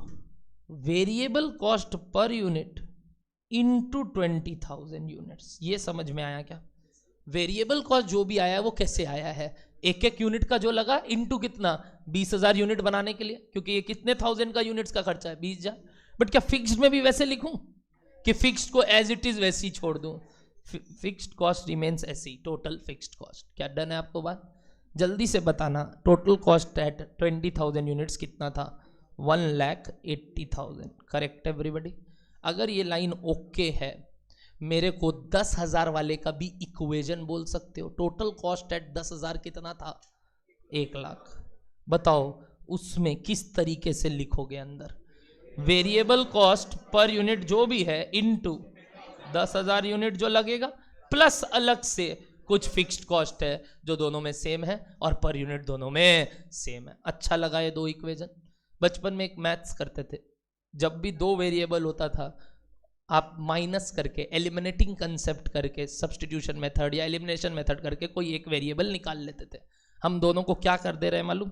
variable cost per unit into 20,000 units. ये समझ में आया क्या? वेरिएबल कॉस्ट जो भी आया है वो कैसे आया है, एक एक यूनिट का जो लगा इनटू कितना 20,000 यूनिट बनाने के लिए, क्योंकि ये कितने थाउजेंड का यूनिट्स का खर्चा है 20,000। बट क्या फिक्स्ड में भी वैसे लिखूं कि फिक्स्ड को एज इट इज वैसे ही छोड़ दूं? फिक्स्ड कॉस्ट रिमेन्स ऐसी, टोटल फिक्स्ड कॉस्ट। क्या डन है आपको बात? जल्दी से बताना, टोटल कॉस्ट एट 20,000 यूनिट्स कितना था? 1,80,000। Correct everybody? अगर ये लाइन ओके है, मेरे को 10,000 वाले का भी इक्वेशन बोल सकते हो। टोटल कॉस्ट एट 10,000 कितना था? 1,00,000। बताओ उसमें किस तरीके से लिखोगे? अंदर वेरिएबल कॉस्ट पर यूनिट जो भी है इनटू 10,000 यूनिट जो लगेगा, प्लस अलग से कुछ फिक्स्ड कॉस्ट है जो दोनों में सेम है और पर यूनिट दोनों में सेम है। अच्छा लगा ये दो इक्वेशन? बचपन में एक मैथ्स करते थे, जब भी दो वेरिएबल होता था आप माइनस करके, एलिमिनेटिंग कंसेप्ट करके, सब्स्टिट्यूशन मेथड या एलिमिनेशन मेथड करके कोई एक वेरिएबल निकाल लेते थे। हम दोनों को क्या कर दे रहे हैं मालूम?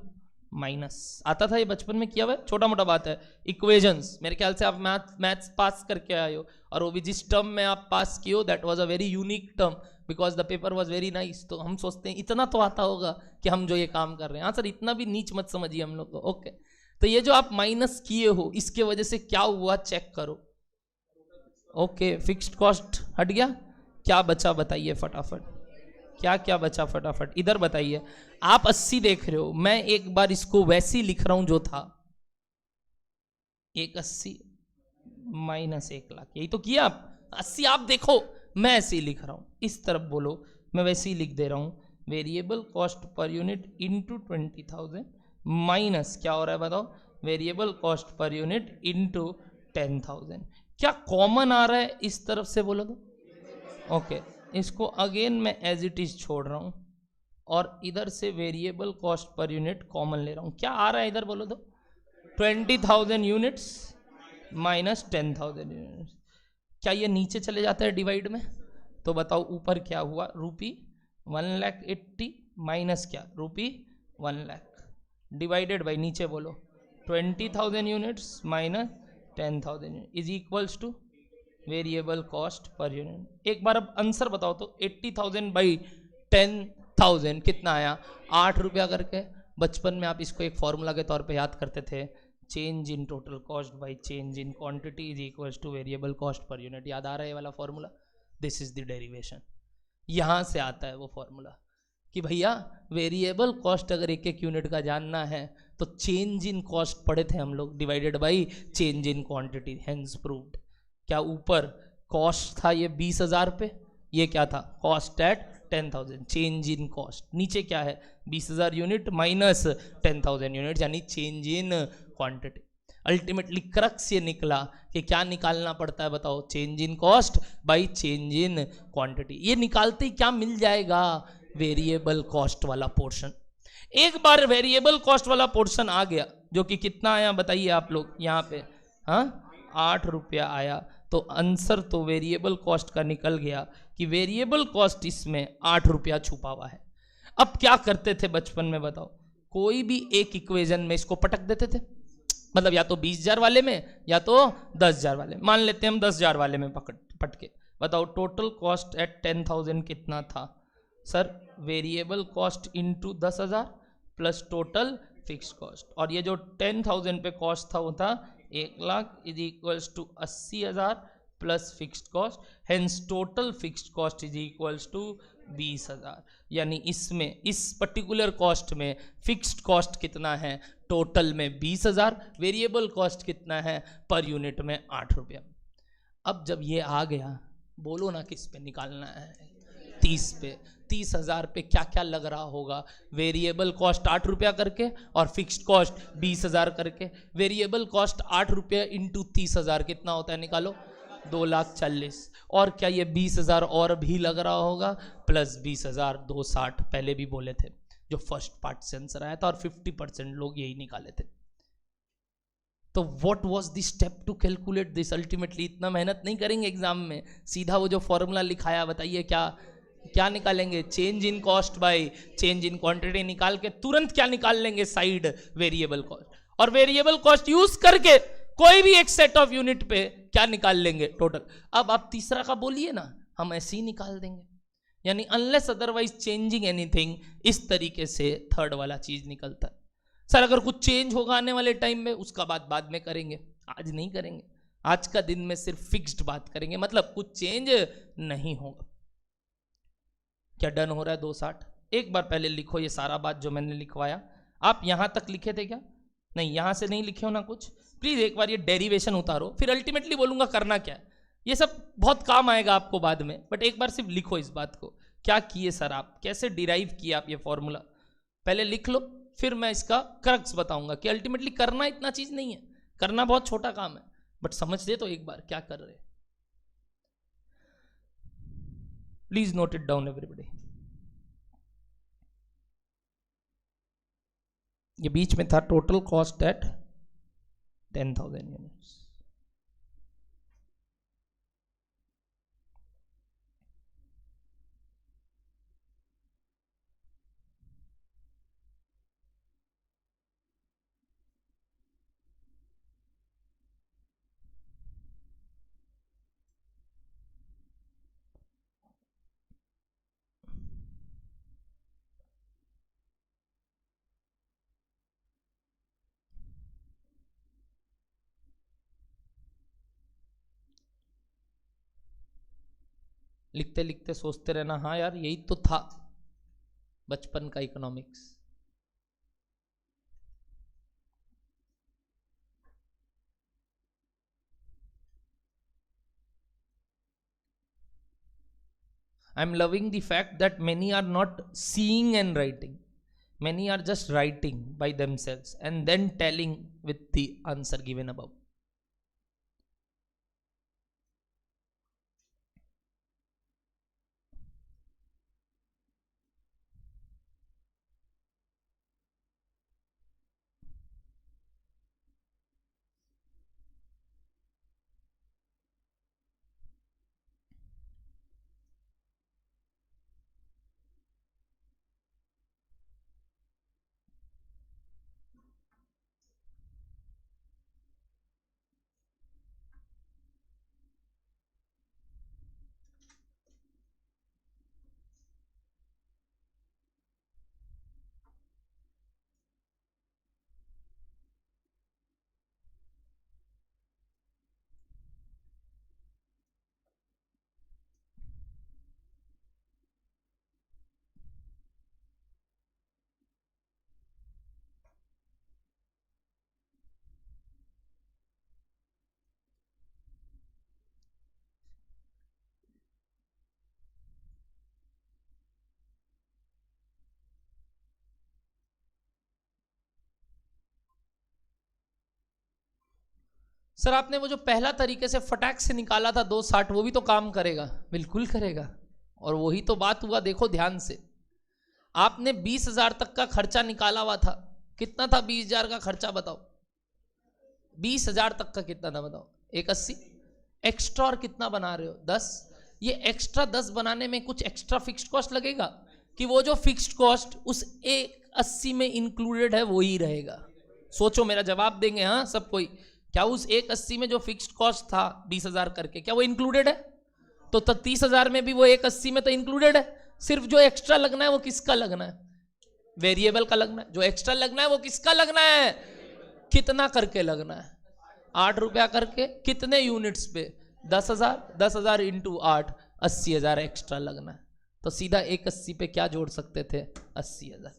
माइनस। आता था ये बचपन में, किया हुआ है, छोटा मोटा बात है। इक्वेशंस, मेरे ख्याल से आप मैथ्स पास करके आए हो, और वो भी जिस टर्म में आप पास किए हो that was a very unique term because the paper was very nice. तो हम सोचते हैं इतना तो आता होगा कि हम जो ये काम कर रहे हैं। हाँ सर, इतना भी नीच मत समझिए हम लोग को। ओके, तो ये जो आप माइनस किए हो इसके वजह से क्या हुआ चेक करो। ओके, फिक्स्ड कॉस्ट हट गया, क्या बचा बताइए फटाफट? क्या क्या बचा फटाफट इधर बताइए। आप 80 देख रहे हो, मैं एक बार इसको वैसे ही लिख रहा हूं जो था, 180 माइनस 1,00,000, यही तो किया आप। 80 आप देखो, मैं ऐसे ही लिख रहा हूं, इस तरफ बोलो, मैं वैसे ही लिख दे रहा हूं। Variable cost per unit into 20,000 minus क्या हो रहा है बताओ? Variable cost per unit into 10,000। क्या कॉमन आ रहा है इस तरफ से बोलो तो? ओके, इसको अगेन मैं एज इट इज छोड़ रहा हूं और इधर से variable cost per unit common ले रहा हूं। क्या आ रहा है इधर बोलो तो? 20,000 यूनिट्स माइनस 10,000 यूनिट्स। क्या ये नीचे चले जाता है डिवाइड में? तो बताओ ऊपर क्या हुआ? रुपी 1,80,000 माइनस क्या? रुपी 1,00,000 डिवाइडेड बाई नीचे बोलो 20,000 units minus 10,000 unit is equals to variable cost per unit. एक बार अब आंसर बताओ तो, 80,000 बाई 10,000 कितना आया? 8 रुपया करके। बचपन में आप इसको एक फॉर्मूला के तौर पे याद करते थे, change in total cost by change in quantity is equals to variable cost per unit. याद आ रहा है ये वाला formula? This is the derivation. यहाँ से आता है वो फॉर्मूला कि भैया वेरिएबल कॉस्ट अगर एक एक यूनिट का जानना है तो चेंज इन कॉस्ट पढ़े थे हम लोग, divided by change in quantity, hence proved. क्या ऊपर कॉस्ट था ये 20,000 पे, ये क्या था? Cost at 10,000, change in cost. नीचे क्या है? 20,000 यूनिट माइनस 10,000 यूनिट, यानी change in quantity. Ultimately crux ये निकला कि क्या निकालना पड़ता है बताओ? Change in cost by change in quantity. ये निकालते ही क्या मिल जाएगा? वेरिएबल कॉस्ट वाला पोर्शन। एक बार वेरिएबल कॉस्ट वाला पोर्शन आ गया, जो कि कितना आया बताइए आप लोग यहाँ पे? हाँ, 8 रुपया आया। तो आंसर तो वेरिएबल कॉस्ट का निकल गया कि वेरिएबल कॉस्ट इसमें 8 रुपया छुपा हुआ है। अब क्या करते थे बचपन में बताओ? कोई भी एक इक्वेशन में इसको पटक देते थे, मतलब या तो 20,000 वाले में या तो 10,000 वाले। मान लेते हैं हम 10,000 वाले में पटके। बताओ टोटल कॉस्ट एट 10,000 कितना था? Sir variable cost into 10,000 plus total fix cost, और ये जो 10,000 पे कॉस्ट था वो था 1,00,000 is equals to 80,000 plus fixed cost, hence total fixed cost is equals to 20,000। यानी इसमें इस पर्टिकुलर कॉस्ट में फिक्स्ड कॉस्ट कितना है? टोटल में 20,000, वेरिएबल कॉस्ट कितना है? पर यूनिट में 8 रुपया। अब जब ये आ गया, बोलो ना किस पे निकालना है? 30 पे। 30,000 पे क्या क्या लग रहा होगा? वेरिएबल कॉस्ट 8 रुपया करके और फिक्स्ड कॉस्ट 20,000 करके। वेरिएबल कॉस्ट 8 रुपया इंटू 30,000 कितना होता है? निकालो, 2,40,000। और क्या ये 20,000 और भी लग रहा होगा? प्लस 20,000 260 पहले भी बोले थे, जो फर्स्ट पार्ट से आंसर आया था, और 50% लोग यही निकाले थे। तो what was the step to calculate this? Ultimately इतना मेहनत नहीं करेंगे एग्जाम में, सीधा वो जो फॉर्मूला लिखाया बताइए क्या निकालेंगे? Change in cost by change in quantity निकाल के तुरंत क्या निकाल लेंगे? Side variable cost. और वेरिएबल कॉस्ट यूज करके कोई भी एक सेट ऑफ यूनिट पे क्या निकाल लेंगे? टोटल। अब आप तीसरा का बोलिए ना, हम ऐसे ही निकाल देंगे। यानी अनलेस अदरवाइज चेंजिंग एनीथिंग, इस तरीके से थर्ड वाला चीज निकलता है। सर अगर कुछ चेंज होगा आने वाले टाइम में, उसका बात बाद में करेंगे, आज नहीं करेंगे। आज का दिन में सिर्फ फिक्स्ड बात करेंगे, मतलब कुछ चेंज नहीं होगा। क्या डन हो रहा है 260? एक बार पहले लिखो ये सारा बात जो मैंने लिखवाया। आप यहां तक लिखे थे क्या? नहीं, यहां से नहीं लिखे हो ना कुछ? प्लीज एक बार ये डेरिवेशन उतारो, फिर अल्टीमेटली बोलूंगा करना क्या है। ये सब बहुत काम आएगा आपको बाद में, बट एक बार सिर्फ लिखो इस बात को, क्या किए सर आप, कैसे डिराइव किया आप ये फॉर्मूला, पहले लिख लो, फिर मैं इसका क्रक्स बताऊंगा कि अल्टीमेटली करना इतना चीज नहीं है, करना बहुत छोटा काम है, बट समझ दे तो एक बार क्या कर रहे। Please note it down everybody. ये बीच में था टोटल कॉस्ट एट 10,000 यूनिट्स। लिखते लिखते सोचते रहना, हाँ यार यही तो था बचपन का economics. I am loving the fact that many are not seeing and writing. Many are just writing by themselves and then telling with the answer given above. Sir आपने वो जो पहला तरीके से फटाक से निकाला था 260, वो भी तो काम करेगा? बिल्कुल करेगा। और वही तो बात हुआ, देखो ध्यान से, आपने 20,000 तक का खर्चा निकाला हुआ था। कितना था 20,000 का खर्चा बताओ? 20,000 तक का कितना था बताओ? 180। एक्स्ट्रा और कितना बना रहे हो? 10। ये एक्स्ट्रा 10 बनाने में कुछ एक्स्ट्रा फिक्स्ड कॉस्ट लगेगा कि वो जो फिक्स्ड कॉस्ट उस 180 में इंक्लूडेड है वो ही रहेगा? सोचो, मेरा जवाब देंगे हाँ सब कोई। क्या उस 180 में जो फिक्स्ड कॉस्ट था 20,000 करके, क्या वो इंक्लूडेड है? तो 30,000 में भी वो 180 में तो इंक्लूडेड है। सिर्फ जो एक्स्ट्रा लगना है वो किसका लगना है? वेरिएबल का लगना है। जो एक्स्ट्रा लगना है वो किसका लगना है? कितना करके लगना है? 8 रुपया करके। कितने यूनिट्स पे? 10,000। 10,000 इंटू 8, 80,000 एक्स्ट्रा लगना है। तो सीधा 180 पे क्या जोड़ सकते थे? 80,000।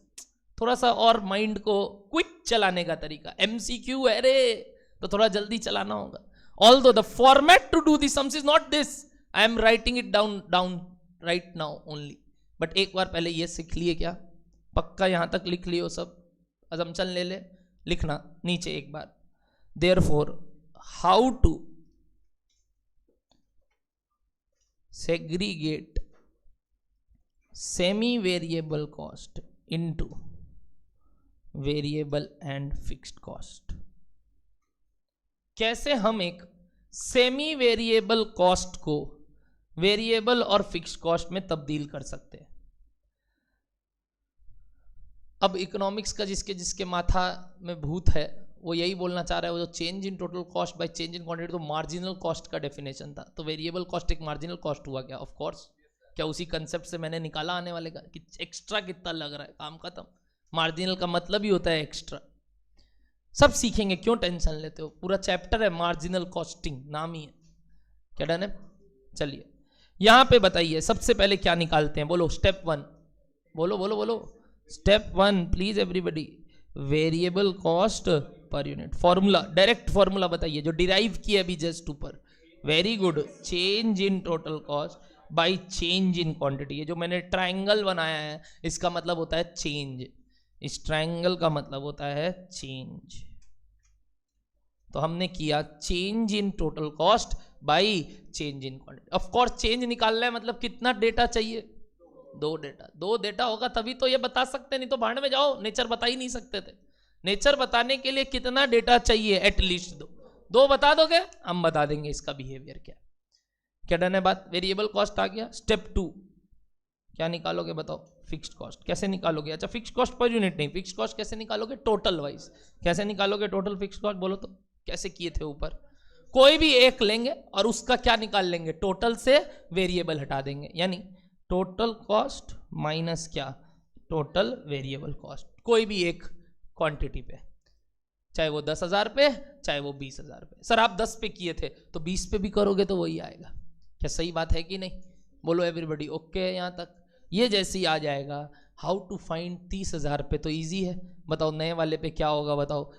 थोड़ा सा और माइंड को क्विक चलाने का तरीका, MCQ है रे, तो थोड़ा जल्दी चलाना होगा। Although the format to do the sums is not this, I am writing it down right now only. But एक बार पहले ये सीख लिए क्या? पक्का यहां तक लिख लियो सब, assumption ले ले, लिखना नीचे एक बार। Therefore, how to segregate semi-variable cost into variable and fixed cost? कैसे हम एक सेमी वेरिएबल कॉस्ट को वेरिएबल और फिक्स्ड कॉस्ट में तब्दील कर सकते हैं। अब इकोनॉमिक्स का जिसके जिसके माथा में भूत है वो यही बोलना चाह रहा है, वो जो change in total cost by change in quantity, तो मार्जिनल कॉस्ट का डेफिनेशन था। तो वेरिएबल कॉस्ट एक मार्जिनल कॉस्ट हुआ क्या? Of course. क्या उसी कंसेप्ट से मैंने निकाला आने वाले का कि एक्स्ट्रा कितना लग रहा है, काम खत्म। मार्जिनल का मतलब ही होता है एक्स्ट्रा। सब सीखेंगे, क्यों टेंशन लेते हो, पूरा चैप्टर है मार्जिनल कॉस्टिंग, नाम ही है। क्या डन है? चलिए यहां पे बताइए सबसे पहले क्या निकालते हैं, बोलो स्टेप 1, बोलो बोलो बोलो step 1 please everybody. Variable cost per unit, formula, direct formula बताइए जो डिराइव किया अभी जस्ट ऊपर। Very good, change in total cost by change in quantity. ये जो मैंने ट्रायंगल बनाया है इसका मतलब होता है चेंज, इस ट्रायंगल का मतलब होता है चेंज। तो हमने किया change in total cost by change in quantity. Of course change निकालना है मतलब कितना डेटा चाहिए, दो डेटा होगा तभी तो ये बता सकते, नहीं तो भाड़ में जाओ, नेचर बता ही नहीं सकते थे। नेचर बताने के लिए कितना डेटा चाहिए, एटलीस्ट दो बता दोगे, हम बता देंगे इसका बिहेवियर क्या। क्या डन है बात? वेरिएबल कॉस्ट आ गया। स्टेप 2 क्या निकालोगे बताओ? Fixed cost. कैसे निकालोगे? अच्छा फिक्स्ड कॉस्ट पर यूनिट नहीं, फिक्स्ड कॉस्ट कैसे निकालोगे? Total wise. कैसे निकालोगे टोटल फिक्स्ड कॉस्ट, बोलो तो कैसे किए थे ऊपर? कोई भी एक लेंगे और उसका क्या निकाल लेंगे, टोटल से वेरिएबल हटा देंगे, यानी टोटल कॉस्ट माइनस क्या, टोटल वेरिएबल कॉस्ट, कोई भी एक क्वांटिटी पे, चाहे वो 10,000 पे चाहे वो 20,000 पे। सर आप 10 पे किए थे तो 20 पे भी करोगे तो वही आएगा। क्या सही बात है कि नहीं? बोलो एवरीबॉडी ओके है यहाँ तक? ये जैसे ही आ जाएगा हाउ टू फाइंड 30,000 पे तो इजी है। बताओ नए वाले पे क्या होगा बताओ?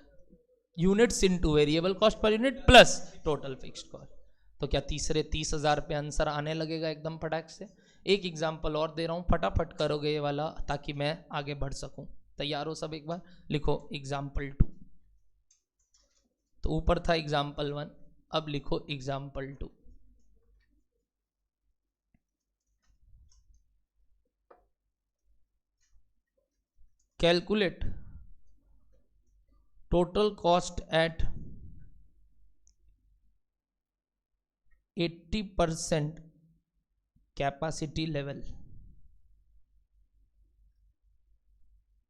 Units into variable cost per unit plus total fixed cost. तो क्या तीसरे 30,000 पे आंसर आने लगेगा एकदम फटाक से? एक एग्जांपल और दे रहा हूँ, फटाफट करोगे ये वाला ताकि मैं आगे बढ़ सकूं। तैयार हो सब? एक बार लिखो एग्जाम्पल 2। तो ऊपर था एग्जाम्पल 1, अब लिखो example 2। Calculate total cost at 80% capacity level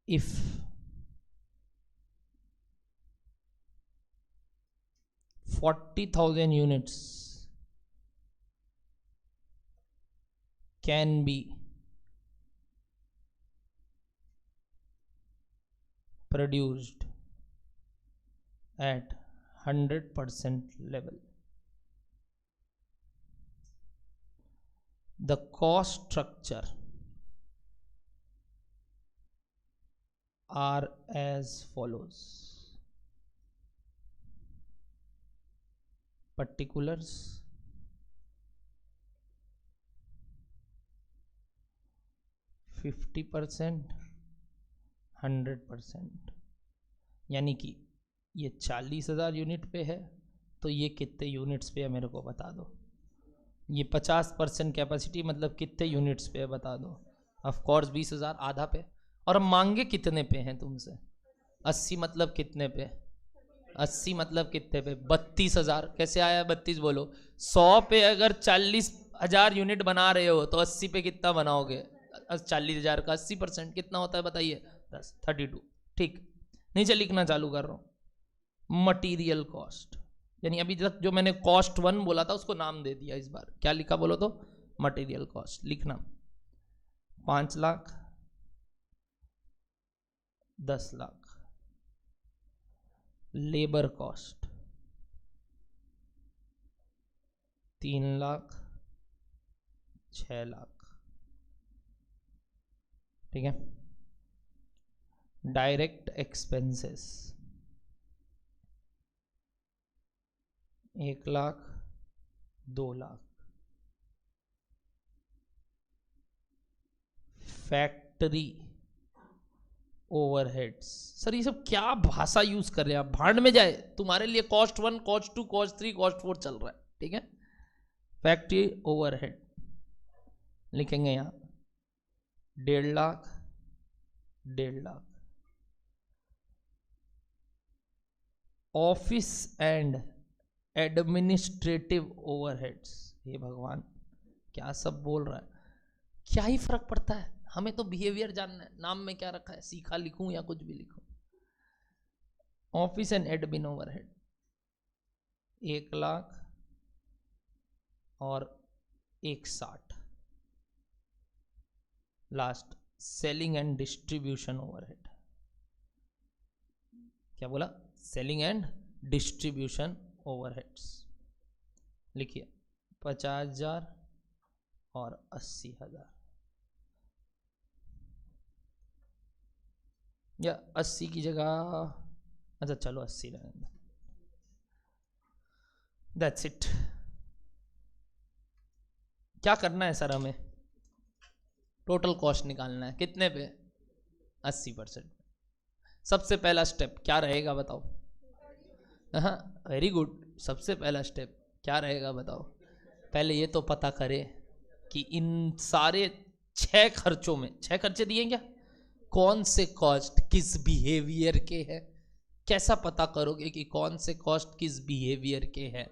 if 40,000 units can be produced at 100% level, the cost structure are as follows. Particulars, %50, 100%, यानी कि ये 40,000 यूनिट पे है तो ये कितने यूनिट्स पे है मेरे को बता दो। ये 50% कैपेसिटी मतलब कितने यूनिट्स पे है बता दो। ऑफ कोर्स 20,000 आधा पे। और हम मांगे कितने पे हैं तुमसे? 80 मतलब कितने पे? 80 मतलब कितने पे? 32,000। कैसे आया 32? बोलो 100 पे अगर 40,000 यूनिट बना रहे हो तो 80 पे कितना बनाओगे? 40,000 का 80% कितना होता है बताइए? 10, 32। ठीक, नीचे लिखना चालू कर रहा हूँ। मटीरियल कॉस्ट, यानी अभी तक जो मैंने कॉस्ट 1 बोला था उसको नाम दे दिया, इस बार क्या लिखा बोलो तो? Material cost. लिखना 5 लाख, 10 लाख। Labour cost 3 lakh, 6 lakh. ठीक है। Direct expenses 1 lakh, 2 lakh. Factory overheads, sir ये सब क्या भाषा यूज कर रहे हैं आप? भाड़ में जाए, तुम्हारे लिए कॉस्ट 1, कॉस्ट 2, कॉस्ट 3, कॉस्ट 4 चल रहा है। ठीक है। फैक्ट्री ओवरहेड लिखेंगे यहां 1.5 lakh, 1.5 lakh. Office and administrative overheads, हे भगवान क्या सब बोल रहा है, क्या ही फर्क पड़ता है, हमें तो बिहेवियर जानना है। नाम में क्या रखा है, सीखा लिखूं या कुछ भी लिखूं। Office and admin overhead 1 lakh और 160। Last selling and distribution overhead. क्या बोला? Selling and distribution overheads. लिखिए 50,000 और 80,000 या 80 की जगह, अच्छा चलो 80 रहने दो। That's it. क्या करना है सर? हमें टोटल कॉस्ट निकालना है। कितने पे? 80%। सबसे पहला स्टेप क्या रहेगा बताओ? हाँ वेरी गुड। सबसे पहला स्टेप क्या रहेगा बताओ? पहले ये तो पता करें कि इन सारे 6 खर्चों में, 6 खर्चे दिए क्या, कौन से कॉस्ट किस बिहेवियर के हैं। कैसा पता करोगे कि कौन से कॉस्ट किस बिहेवियर के हैं?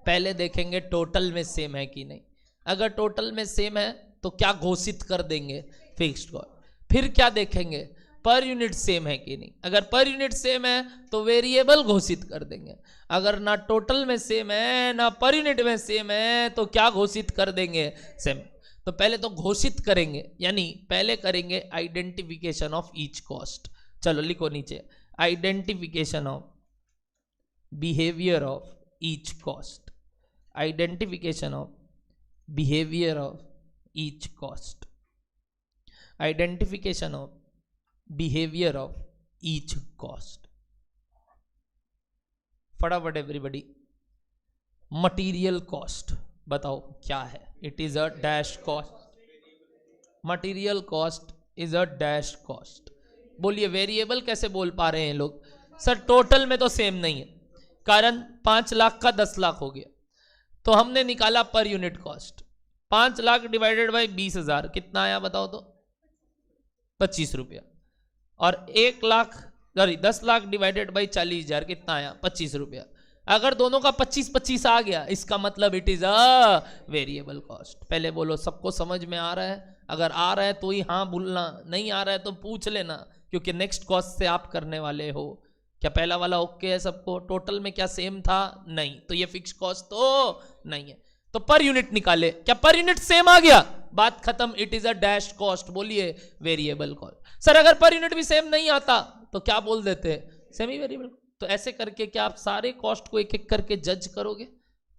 पहले देखेंगे टोटल में सेम है कि नहीं। अगर टोटल में सेम है तो क्या घोषित कर देंगे? Fixed cost. फिर क्या देखेंगे? पर यूनिट सेम है कि नहीं। अगर पर यूनिट सेम है तो वेरिएबल घोषित कर देंगे। अगर ना टोटल में सेम है ना पर यूनिट में सेम है तो क्या घोषित कर देंगे? सेम। तो पहले तो घोषित करेंगे, यानी पहले करेंगे आइडेंटिफिकेशन ऑफ ईच कॉस्ट। चलो लिखो नीचे, identification of behaviour of each cost. Identification of behaviour of each cost. Identification of behaviour of each cost. फटाफट एवरीबॉडी। मटीरियल कॉस्ट बताओ क्या है? It is a dash cost. Material cost is a dash cost. बोलिए variable कैसे बोल पा रहे हैं लोग? सर टोटल में तो सेम नहीं है, कारण 5 लाख का 10 लाख हो गया, तो हमने निकाला per unit cost. 5 lakh divided by 20,000 कितना आया बताओ तो? 25 रुपया। और 1 lakh sorry 10 lakh divided by 40,000 कितना आया? 25 रुपया। अगर दोनों का 25-25 आ गया, इसका मतलब it is a variable cost. पहले बोलो सबको समझ में आ रहा है? अगर आ रहा है तो ही हाँ बोलना, नहीं आ रहा है तो पूछ लेना, क्योंकि नेक्स्ट कॉस्ट से आप करने वाले हो। क्या पहला वाला ओके है सबको? टोटल में क्या सेम था? नहीं, तो ये फिक्स कॉस्ट तो नहीं है। तो पर यूनिट निकाले, क्या पर यूनिट सेम आ गया? बात खत्म, it is a dash cost. बोलिए वेरिएबल कॉस्ट। सर अगर पर यूनिट भी सेम नहीं आता तो क्या बोल देते? Semi variable. तो ऐसे करके क्या आप सारे कॉस्ट को एक एक करके जज करोगे?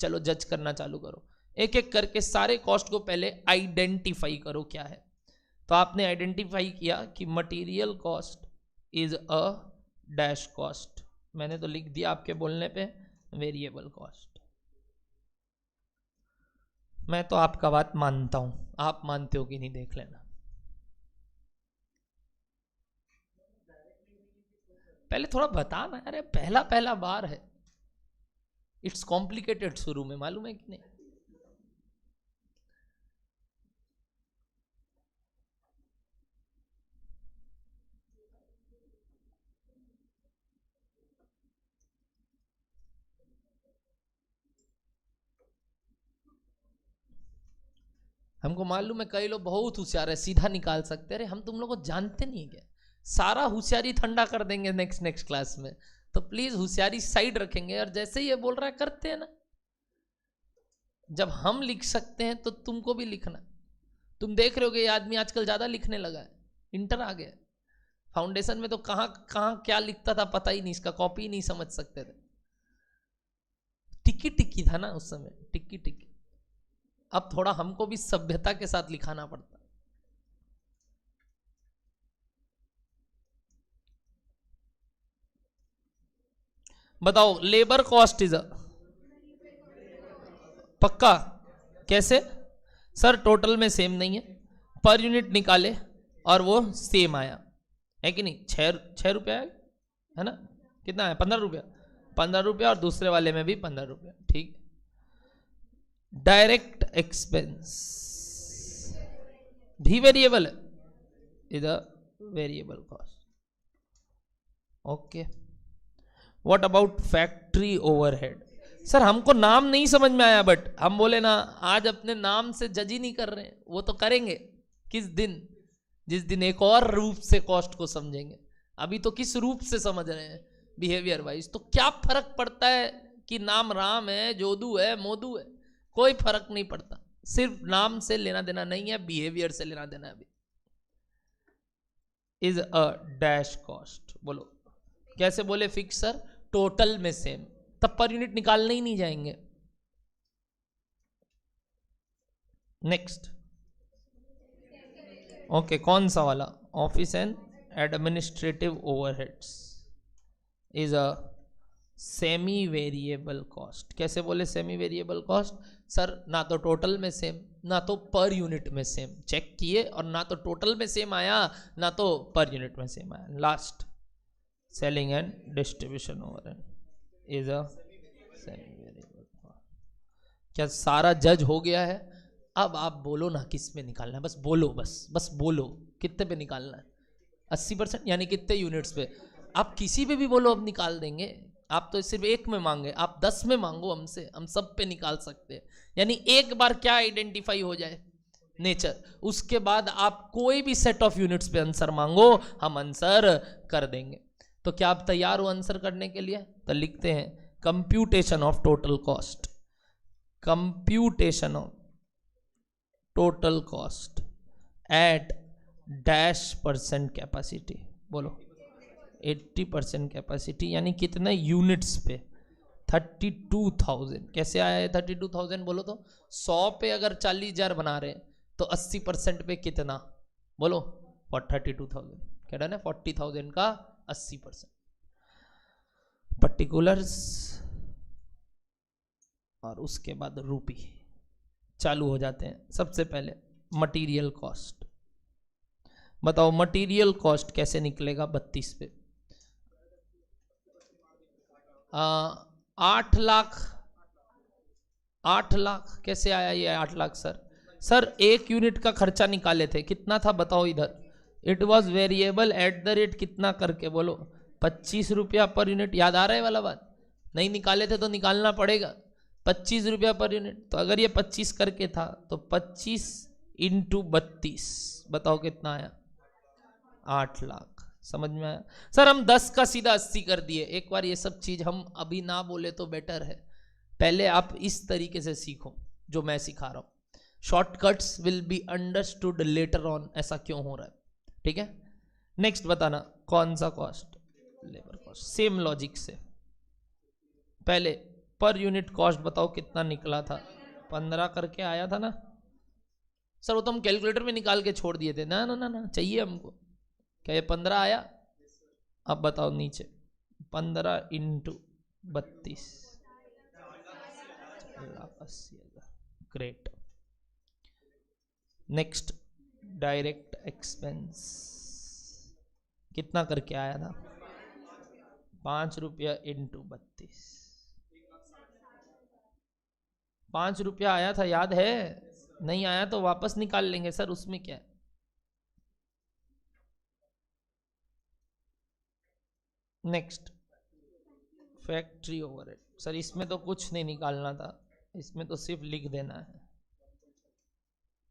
चलो जज करना चालू करो। एक एक करके सारे कॉस्ट को पहले आइडेंटिफाई करो क्या है। तो आपने आइडेंटिफाई किया कि material cost is a dash cost. मैंने तो लिख दिया आपके बोलने पे वेरिएबल कॉस्ट। मैं तो आपका बात मानता हूं, आप मानते हो कि नहीं देख लेना। पहले थोड़ा बताना, अरे पहला पहला बार है, इट्स कॉम्प्लिकेटेड शुरू में, मालूम है कि नहीं? हमको मालूम है कई लोग बहुत होशियार है, सीधा निकाल सकते हैं। अरे हम तुम लोग को जानते नहीं है क्या? सारा होशियारी ठंडा कर देंगे नेक्स्ट क्लास में। तो प्लीज होशियारी साइड रखेंगे, और जैसे ही ये बोल रहा है करते हैं ना। जब हम लिख सकते हैं तो तुमको भी लिखना। तुम देख रहे हो कि ये आदमी आजकल ज्यादा लिखने लगा है, इंटर आ गया। फाउंडेशन में तो कहाँ कहाँ क्या लिखता था पता ही नहीं, इसका कॉपी ही नहीं समझ सकते थे। टिक्की टिक्की था ना उस समय, टिक्की टिक्की। अब थोड़ा हमको भी सभ्यता के साथ लिखाना पड़ता। बताओ लेबर कॉस्ट इज पक्का? कैसे? सर टोटल में सेम नहीं है, पर यूनिट निकाले और वो सेम आया है कि नहीं? 6 रुपया है ना? कितना है? 15 रुपया। 15 रुपया, और दूसरे वाले में भी 15 रुपया। ठीक। डायरेक्ट एक्सपेंस भी वेरिएबल है, is a variable cost. Okay. What about factory overhead? Sir हमको नाम नहीं समझ में आया, बट हम बोले ना आज अपने नाम से जज ही नहीं कर रहे हैं, वो तो करेंगे किस दिन? जिस दिन एक और रूप से कॉस्ट को समझेंगे। अभी तो किस रूप से समझ रहे हैं? Behaviour wise. तो क्या फर्क पड़ता है कि नाम राम है, जोदू है, मोदू है? कोई फर्क नहीं पड़ता, सिर्फ नाम से लेना देना नहीं है, बिहेवियर से लेना देना है। अभी इज अ डैश कॉस्ट। बोलो कैसे बोले फिक्स सर? टोटल में सेम, तब पर यूनिट निकालने ही नहीं जाएंगे। नेक्स्ट ओके, कौन सा वाला? Office and administrative overheads is a semi variable cost. कैसे बोले सेमी वेरिएबल कॉस्ट? सर ना तो टोटल में सेम ना तो पर यूनिट में सेम, चेक किए, और ना तो टोटल में सेम आया ना तो पर यूनिट में सेम आया। Last selling and distribution overhead is a semi variable cost. क्या सारा जज हो गया है? अब आप बोलो ना किस पे निकालना है, बस बोलो, बस बोलो कितने पे निकालना है? 80% यानी कितने यूनिट्स पे? आप किसी पे भी बोलो, अब निकाल देंगे। आप तो सिर्फ एक में मांगे, आप 10 में मांगो हमसे, हम सब पे निकाल सकते हैं। यानी एक बार क्या आइडेंटिफाई हो जाए? नेचर। उसके बाद आप कोई भी सेट ऑफ यूनिट्स पे आंसर मांगो, हम आंसर कर देंगे। तो क्या आप तैयार हो आंसर करने के लिए? तो लिखते हैं computation of total cost, computation of total cost eight dash percent capacity. बोलो 80% कैपेसिटी, यानी कितने यूनिट्स पे? 32,000। कैसे आया है 32,000? बोलो तो 100 पे अगर 40,000 बना रहे हैं तो 80% पे कितना? बोलो 32,000। क्या डन है? 40,000 का 80%। पर्टिकुलर्स और उसके बाद रूपी चालू हो जाते हैं। सबसे पहले मटेरियल कॉस्ट। बताओ मटेरियल कॉस्ट कैसे निकलेगा 32 पे? 8 लाख। 8 लाख कैसे आया ये 8 लाख? सर एक यूनिट का खर्चा निकाले थे, कितना था बताओ इधर? It was variable at the rate कितना करके? बोलो 25 रुपया पर यूनिट। याद आ रहा है वाला बात? नहीं निकाले थे तो निकालना पड़ेगा। 25 रुपया पर यूनिट, तो अगर ये 25 करके था तो 25 इंटू 32 बताओ कितना आया? 8 लाख। समझ में आया? सर हम 10 का सीधा 80 कर दिए। एक बार ये सब चीज हम अभी ना बोले तो बेटर है, पहले आप इस तरीके से सीखो जो मैं सिखा रहा हूं। Shortcuts will be understood later on, ऐसा क्यों हो रहा है? ठीक है। नेक्स्ट बताना कौन सा cost? Labour cost. Same logic से पहले पर यूनिट कॉस्ट बताओ कितना निकला था? 15 करके आया था ना सर? वो तो हम कैलकुलेटर में निकाल के छोड़ दिए थे ना ना ना ना, चाहिए हमको। क्या ये 15 आया? अब बताओ नीचे 15 into 32 80,000। Great. Next direct expense कितना करके आया था? 5 रुपया इंटू 32। 5 रुपया आया था, याद है? नहीं आया तो वापस निकाल लेंगे सर, उसमें क्या है। Next factory overhead. सर इसमें तो कुछ नहीं निकालना था, इसमें तो सिर्फ लिख देना है।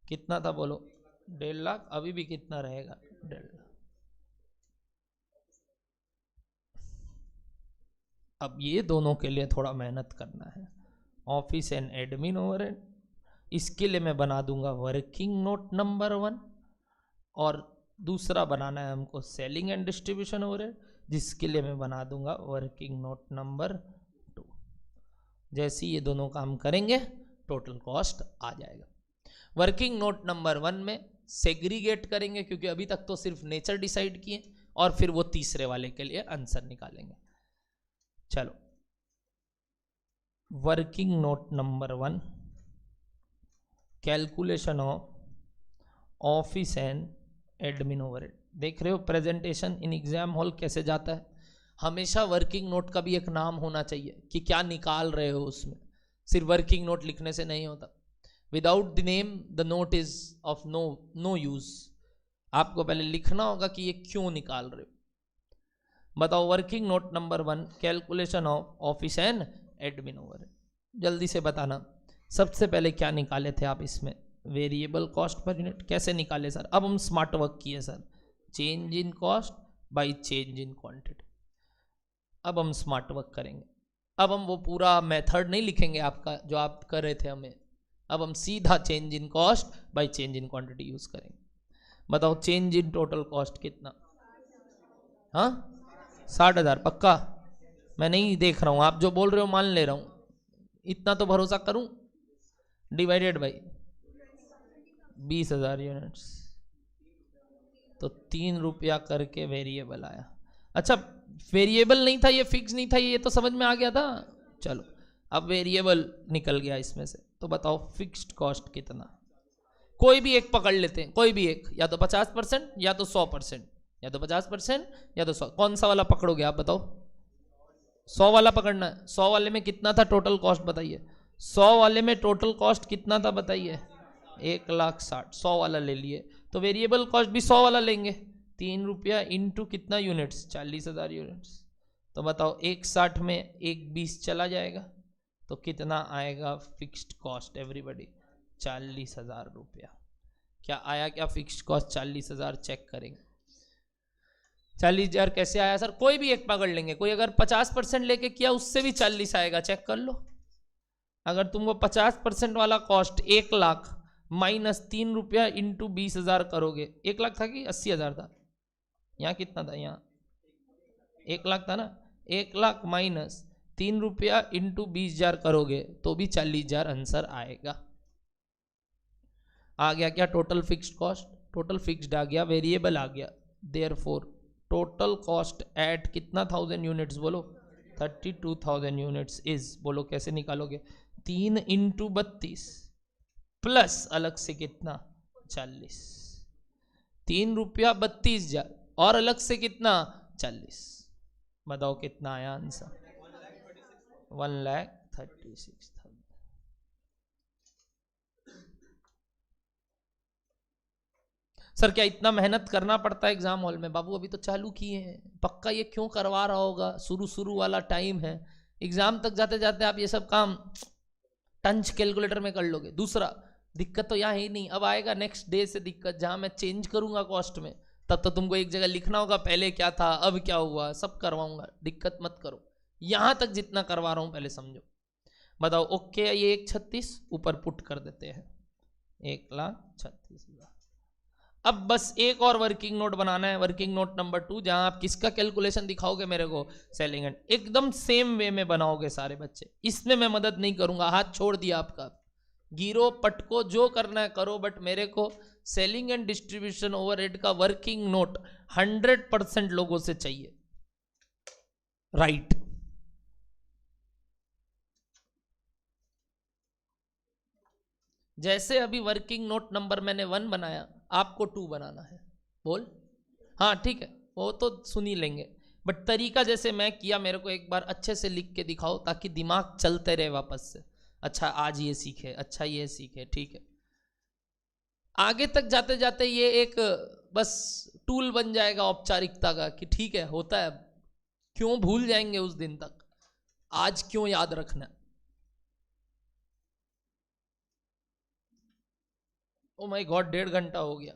कितना था बोलो? 1.5 लाख। अभी भी कितना रहेगा? 1.5 लाख। अब ये दोनों के लिए थोड़ा मेहनत करना है। ऑफिस एंड एडमिन ओवरहेड, इसके लिए मैं बना दूंगा वर्किंग नोट नंबर 1, और दूसरा बनाना है हमको सेलिंग एंड डिस्ट्रीब्यूशन ओवरहेड, जिसके लिए मैं बना दूंगा वर्किंग नोट नंबर 2। जैसे ये दोनों काम करेंगे टोटल कॉस्ट आ जाएगा। वर्किंग नोट नंबर 1 में सेग्रीगेट करेंगे, क्योंकि अभी तक तो सिर्फ नेचर डिसाइड किए, और फिर वो तीसरे वाले के लिए आंसर निकालेंगे। चलो working note number 1, calculation of office and admin overhead. देख रहे हो प्रेजेंटेशन इन एग्जाम हॉल कैसे जाता है? हमेशा वर्किंग नोट का भी एक नाम होना चाहिए कि क्या निकाल रहे हो उसमें। सिर्फ वर्किंग नोट लिखने से नहीं होता। Without the name the note is of no use. आपको पहले लिखना होगा कि ये क्यों निकाल रहे हो। बताओ working note number 1, calculation of office and admin overhead. जल्दी से बताना सबसे पहले क्या निकाले थे आप इसमें? Variable cost per unit. कैसे निकाले सर? अब हम स्मार्ट वर्क किए sir, change in cost by change in quantity. अब हम स्मार्ट वर्क करेंगे। अब हम वो पूरा मेथड नहीं लिखेंगे आपका जो आप कर रहे थे हमें, अब हम सीधा change in cost by change in quantity use करेंगे। बताओ चेंज इन टोटल कॉस्ट कितना? हाँ 60,000 पक्का? मैं नहीं देख रहा हूँ, आप जो बोल रहे हो मान ले रहा हूँ, इतना तो भरोसा करूँ। डिवाइडेड बाई 20,000 यूनिट्स, तो 3 रुपया करके वेरिएबल आया। अच्छा वेरिएबल नहीं था ये, फिक्स नहीं था ये तो समझ में आ गया था। चलो अब वेरिएबल निकल गया इसमें से, तो बताओ फिक्स्ड कॉस्ट कितना? कोई भी एक पकड़ लेते हैं, कोई भी एक, या तो 50% या तो 100%, या तो 50% या तो 100। कौन सा वाला पकड़ोगे आप बताओ? 100 वाला पकड़ना है। 100 वाले में कितना था टोटल कॉस्ट बताइए? 100 वाले में टोटल कॉस्ट कितना था बताइए? 1,60,000। 100 वाला ले लिए तो वेरिएबल कॉस्ट भी 100 वाला लेंगे। 3 रुपया इंटू कितना यूनिट्स? 40,000 यूनिट्स। तो बताओ 1,60 में 1,20 चला जाएगा तो कितना आएगा फिक्स्ड कॉस्ट एवरीबॉडी? 40,000 रुपया। क्या आया क्या फिक्स्ड कॉस्ट? 40,000 चेक करेंगे। 40,000 कैसे आया सर? कोई भी एक पकड़ लेंगे, कोई अगर 50% लेके किया उससे भी 40 आएगा, चेक कर लो। अगर तुमको 50% वाला कॉस्ट 1,00,000 माइनस 3 रुपया इंटू 20,000 करोगे, 1,00,000 था कि 80,000 था? यहाँ कितना था? यहाँ 1,00,000 था ना। 1,00,000 माइनस 3 रुपया इंटू 20,000 करोगे तो भी 40,000 आंसर आएगा। आ गया क्या total fixed cost? Total fixed आ गया, वेरिएबल आ गया। देयरफॉर टोटल कॉस्ट एट कितना 1000 यूनिट्स? बोलो 32,000 यूनिट्स इज, बोलो कैसे निकालोगे? 3 इंटू 32 प्लस अलग से कितना? 40। 3 रुपया 32,000 और अलग से कितना? 40। बताओ कितना आया आंसर? 1,36,000। सर क्या इतना मेहनत करना पड़ता है एग्जाम हॉल में? बाबू अभी तो चालू किए हैं, पक्का ये क्यों करवा रहा होगा? शुरू वाला टाइम है, एग्जाम तक जाते जाते आप ये सब काम टंच कैलकुलेटर में कर लोगे। दूसरा दिक्कत तो यहाँ ही नहीं, अब आएगा नेक्स्ट डे से दिक्कत, जहाँ मैं चेंज करूंगा कॉस्ट में, तब तो तुमको एक जगह लिखना होगा पहले क्या था अब क्या हुआ, सब करवाऊंगा, दिक्कत मत करो। यहाँ तक जितना करवा रहा हूँ पहले समझो। बताओ ओके, ये 1,36 ऊपर पुट कर देते हैं, 1,36,000। अब बस एक और वर्किंग नोट बनाना है, वर्किंग नोट नंबर 2, जहां आप किसका कैलकुलेशन दिखाओगे मेरे को? Selling and. एकदम सेम वे में बनाओगे सारे बच्चे, इसमें मैं मदद नहीं करूंगा, हाथ छोड़ दिया आपका। गिरो पटको जो करना है करो, बट मेरे को सेलिंग एंड डिस्ट्रीब्यूशन ओवरहेड का वर्किंग नोट 100% लोगों से चाहिए। राइट जैसे अभी वर्किंग नोट नंबर मैंने 1 बनाया, आपको 2 बनाना है। बोल हाँ ठीक है, वो तो सुन ही लेंगे, बट तरीका जैसे मैं किया मेरे को एक बार अच्छे से लिख के दिखाओ, ताकि दिमाग चलते रहे वापस से। अच्छा आज ये सीखे, अच्छा ये सीखे, ठीक है। आगे तक जाते जाते ये एक बस टूल बन जाएगा औपचारिकता का, कि ठीक है होता है, क्यों भूल जाएंगे उस दिन तक, आज क्यों याद रखना। ओ माय गॉड 1.5 घंटा हो गया।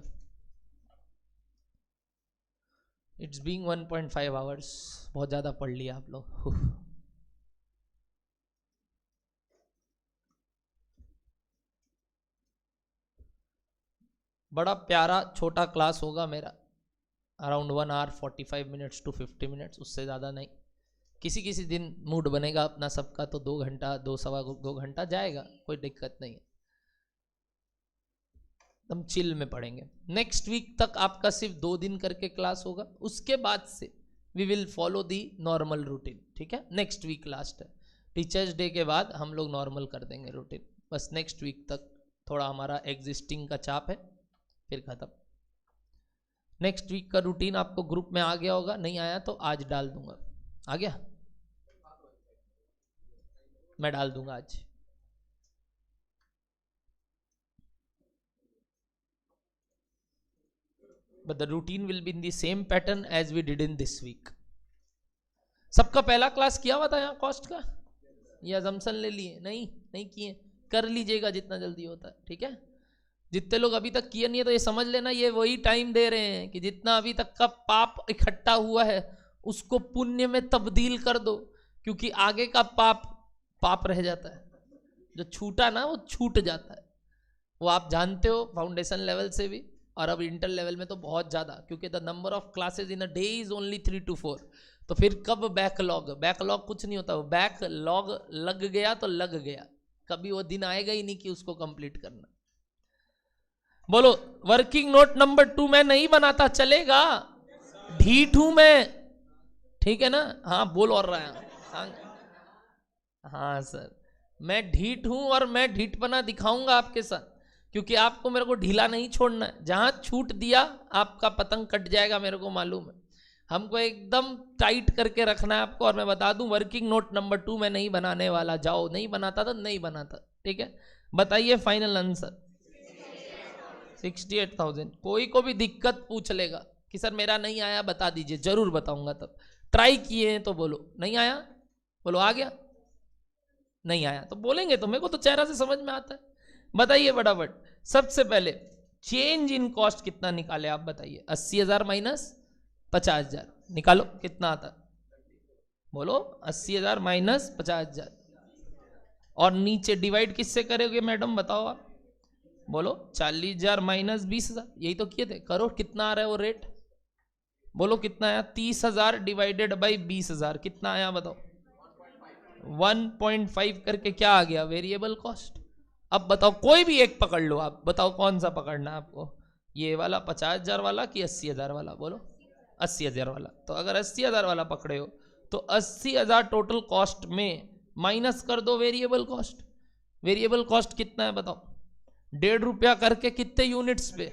It's being 1.5 hours. बहुत ज़्यादा पढ़ लिया आप लोग। बड़ा प्यारा छोटा क्लास होगा मेरा, around 1 hour 45 minutes to 50 minutes, उससे ज़्यादा नहीं। किसी किसी दिन मूड बनेगा अपना सबका तो 2 घंटा 2 घंटा जाएगा, कोई दिक्कत नहीं है, हम चिल में पढ़ेंगे। नेक्स्ट वीक तक आपका सिर्फ 2 दिन करके क्लास होगा, उसके बाद से we will follow the normal routine, ठीक है। नेक्स्ट वीक लास्ट है, टीचर्स डे के बाद हम लोग नॉर्मल कर देंगे रूटीन, बस नेक्स्ट वीक तक थोड़ा हमारा एग्जिस्टिंग का चाप है, फिर खत्म। नेक्स्ट वीक का रूटीन आपको ग्रुप में आ गया होगा, नहीं आया तो आज डाल दूंगा। आ गया? मैं डाल दूंगा आज। But the routine will be in the same pattern as we did in this week. सबका पहला क्लास किया हुआ था यहाँ कॉस्ट का, ये अजम्पशन ले लिए? नहीं किए, कर लीजिएगा जितना जल्दी होता है, ठीक है। जितने लोग अभी तक किए नहीं है तो ये समझ लेना, ये वही टाइम दे रहे हैं कि जितना अभी तक का पाप इकट्ठा हुआ है उसको पुण्य में तब्दील कर दो, क्योंकि आगे का पाप रह जाता है, जो छूटा ना वो छूट जाता है, वो आप जानते हो फाउंडेशन लेवल से भी, और अब इंटर लेवल में तो बहुत ज़्यादा, क्योंकि the number of classes in a day is only 3 to 4। तो फिर कब बैकलॉग, बैकलॉग कुछ नहीं होता, बैकलॉग लग गया तो लग गया, कभी वो दिन आएगा ही नहीं कि उसको कंप्लीट करना। बोलो वर्किंग नोट नंबर 2 मैं नहीं बनाता चलेगा, ढीठ हूं मैं, ठीक है ना? हाँ बोल और रहा है, हाँ सर मैं ढीठ हूं और मैं ढीठपना दिखाऊंगा आपके साथ, क्योंकि आपको मेरे को ढीला नहीं छोड़ना है। जहां छूट दिया आपका पतंग कट जाएगा, मेरे को मालूम है। हमको एकदम टाइट करके रखना है आपको। और मैं बता दूं वर्किंग नोट नंबर 2 मैं नहीं बनाने वाला, जाओ नहीं बनाता तो नहीं बनाता, ठीक है? बताइए फाइनल आंसर 68,000। कोई को भी दिक्कत पूछ लेगा कि सर मेरा नहीं आया बता दीजिए, जरूर बताऊंगा। तब ट्राई किए हैं तो बोलो नहीं आया, बोलो आ गया, नहीं आया तो बोलेंगे तो मेरे को तो चेहरा से समझ में आता है। बताइए फटाफट, सबसे पहले चेंज इन कॉस्ट कितना निकाले आप बताइए? 80,000 माइनस 50,000 निकालो, कितना आता? बोलो 80,000 माइनस 50,000। और नीचे डिवाइड किससे करोगे मैडम बताओ आप? बोलो 40,000 माइनस 20,000, यही तो किए थे। करो कितना आ रहा है वो रेट, बोलो कितना आया? 30,000 डिवाइडेड बाई 20,000 कितना आया बताओ? 1.5 करके क्या आ गया? Variable cost. अब बताओ कोई भी एक पकड़ लो आप, बताओ कौन सा पकड़ना है आपको, ये वाला 50,000 वाला कि 80,000 वाला? बोलो 80,000 वाला। तो अगर 80,000 वाला पकड़े हो तो 80,000 टोटल कॉस्ट में माइनस कर दो वेरिएबल कॉस्ट। वेरिएबल कॉस्ट कितना है बताओ? 1.5 रुपया करके कितने यूनिट्स पे?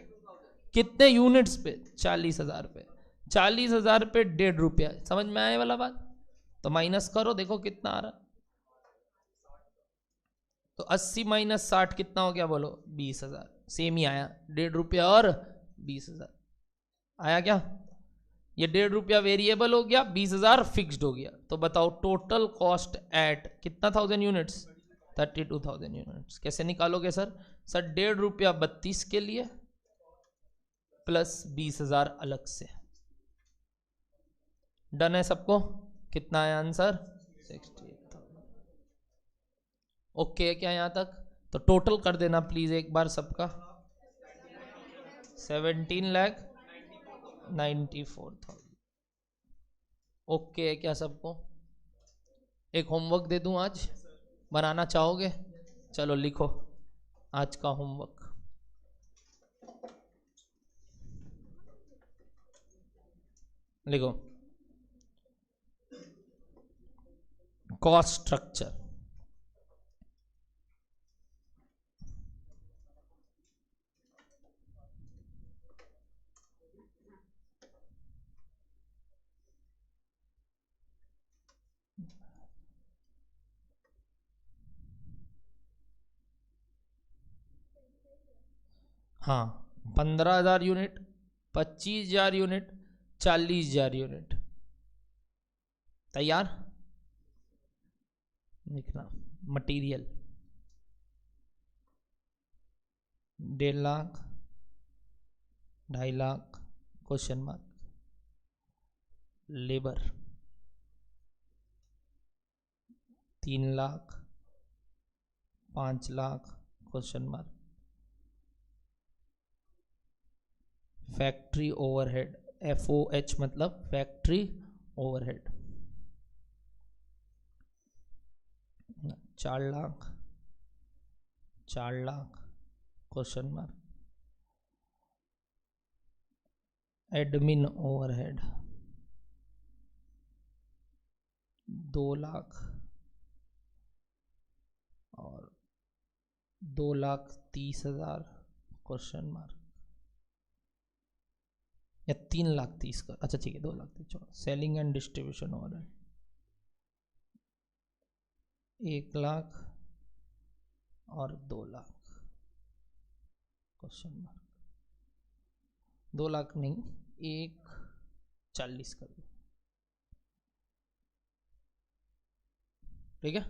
कितने यूनिट्स पे? 40,000 पे। 40,000 पे 1.5 रुपया, समझ में आए वाला बात? तो माइनस करो, देखो कितना आ रहा। तो 80 माइनस 60 कितना हो गया? बोलो 20,000। सेम ही आया, 1.5 रुपया और 20,000 आया क्या? ये 1.5 रुपया वेरिएबल हो गया, 20,000 फिक्स्ड हो गया। तो बताओ टोटल कॉस्ट एट कितना 1000 यूनिट्स? 32,000 यूनिट्स। कैसे निकालोगे सर? सर 1.5 रुपया 32 के लिए प्लस 20,000 अलग से। डन है सबको? कितना है आंसर? 68,000। ओके क्या यहां तक? तो टोटल कर देना प्लीज एक बार सबका। 17,94,000। ओके क्या सबको? एक होमवर्क दे दूं आज, बनाना चाहोगे? चलो लिखो आज का होमवर्क। लिखो कॉस्ट स्ट्रक्चर। हाँ 15,000 यूनिट, 25,000 यूनिट, 40,000 यूनिट। तैयार? लिखना material 1.5 lakh, 2.5 lakh question mark, labour 3 lakh, 5 lakh question mark, factory overhead FOH मतलब factory overhead 4 lakh, 4 lakh question mark, admin overhead 2 lakh और 2,30,000 क्वेश्चन मार्क, या 3,30,000 का, अच्छा ठीक है 2,30,000। Selling and distribution overhead 1 lakh और 2 लाख क्वेश्चन मार्क। 2 लाख नहीं, 1,40,000 कर दो, ठीक है?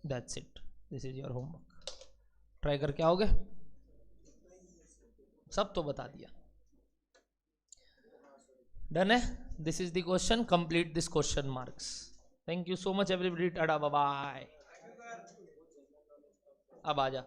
That's it, this is your homework. Try करके आओगे? सब तो बता दिया। डन है? This is the question, complete this question marks. Thank you so much everybody, tata bye bye. अब आजा।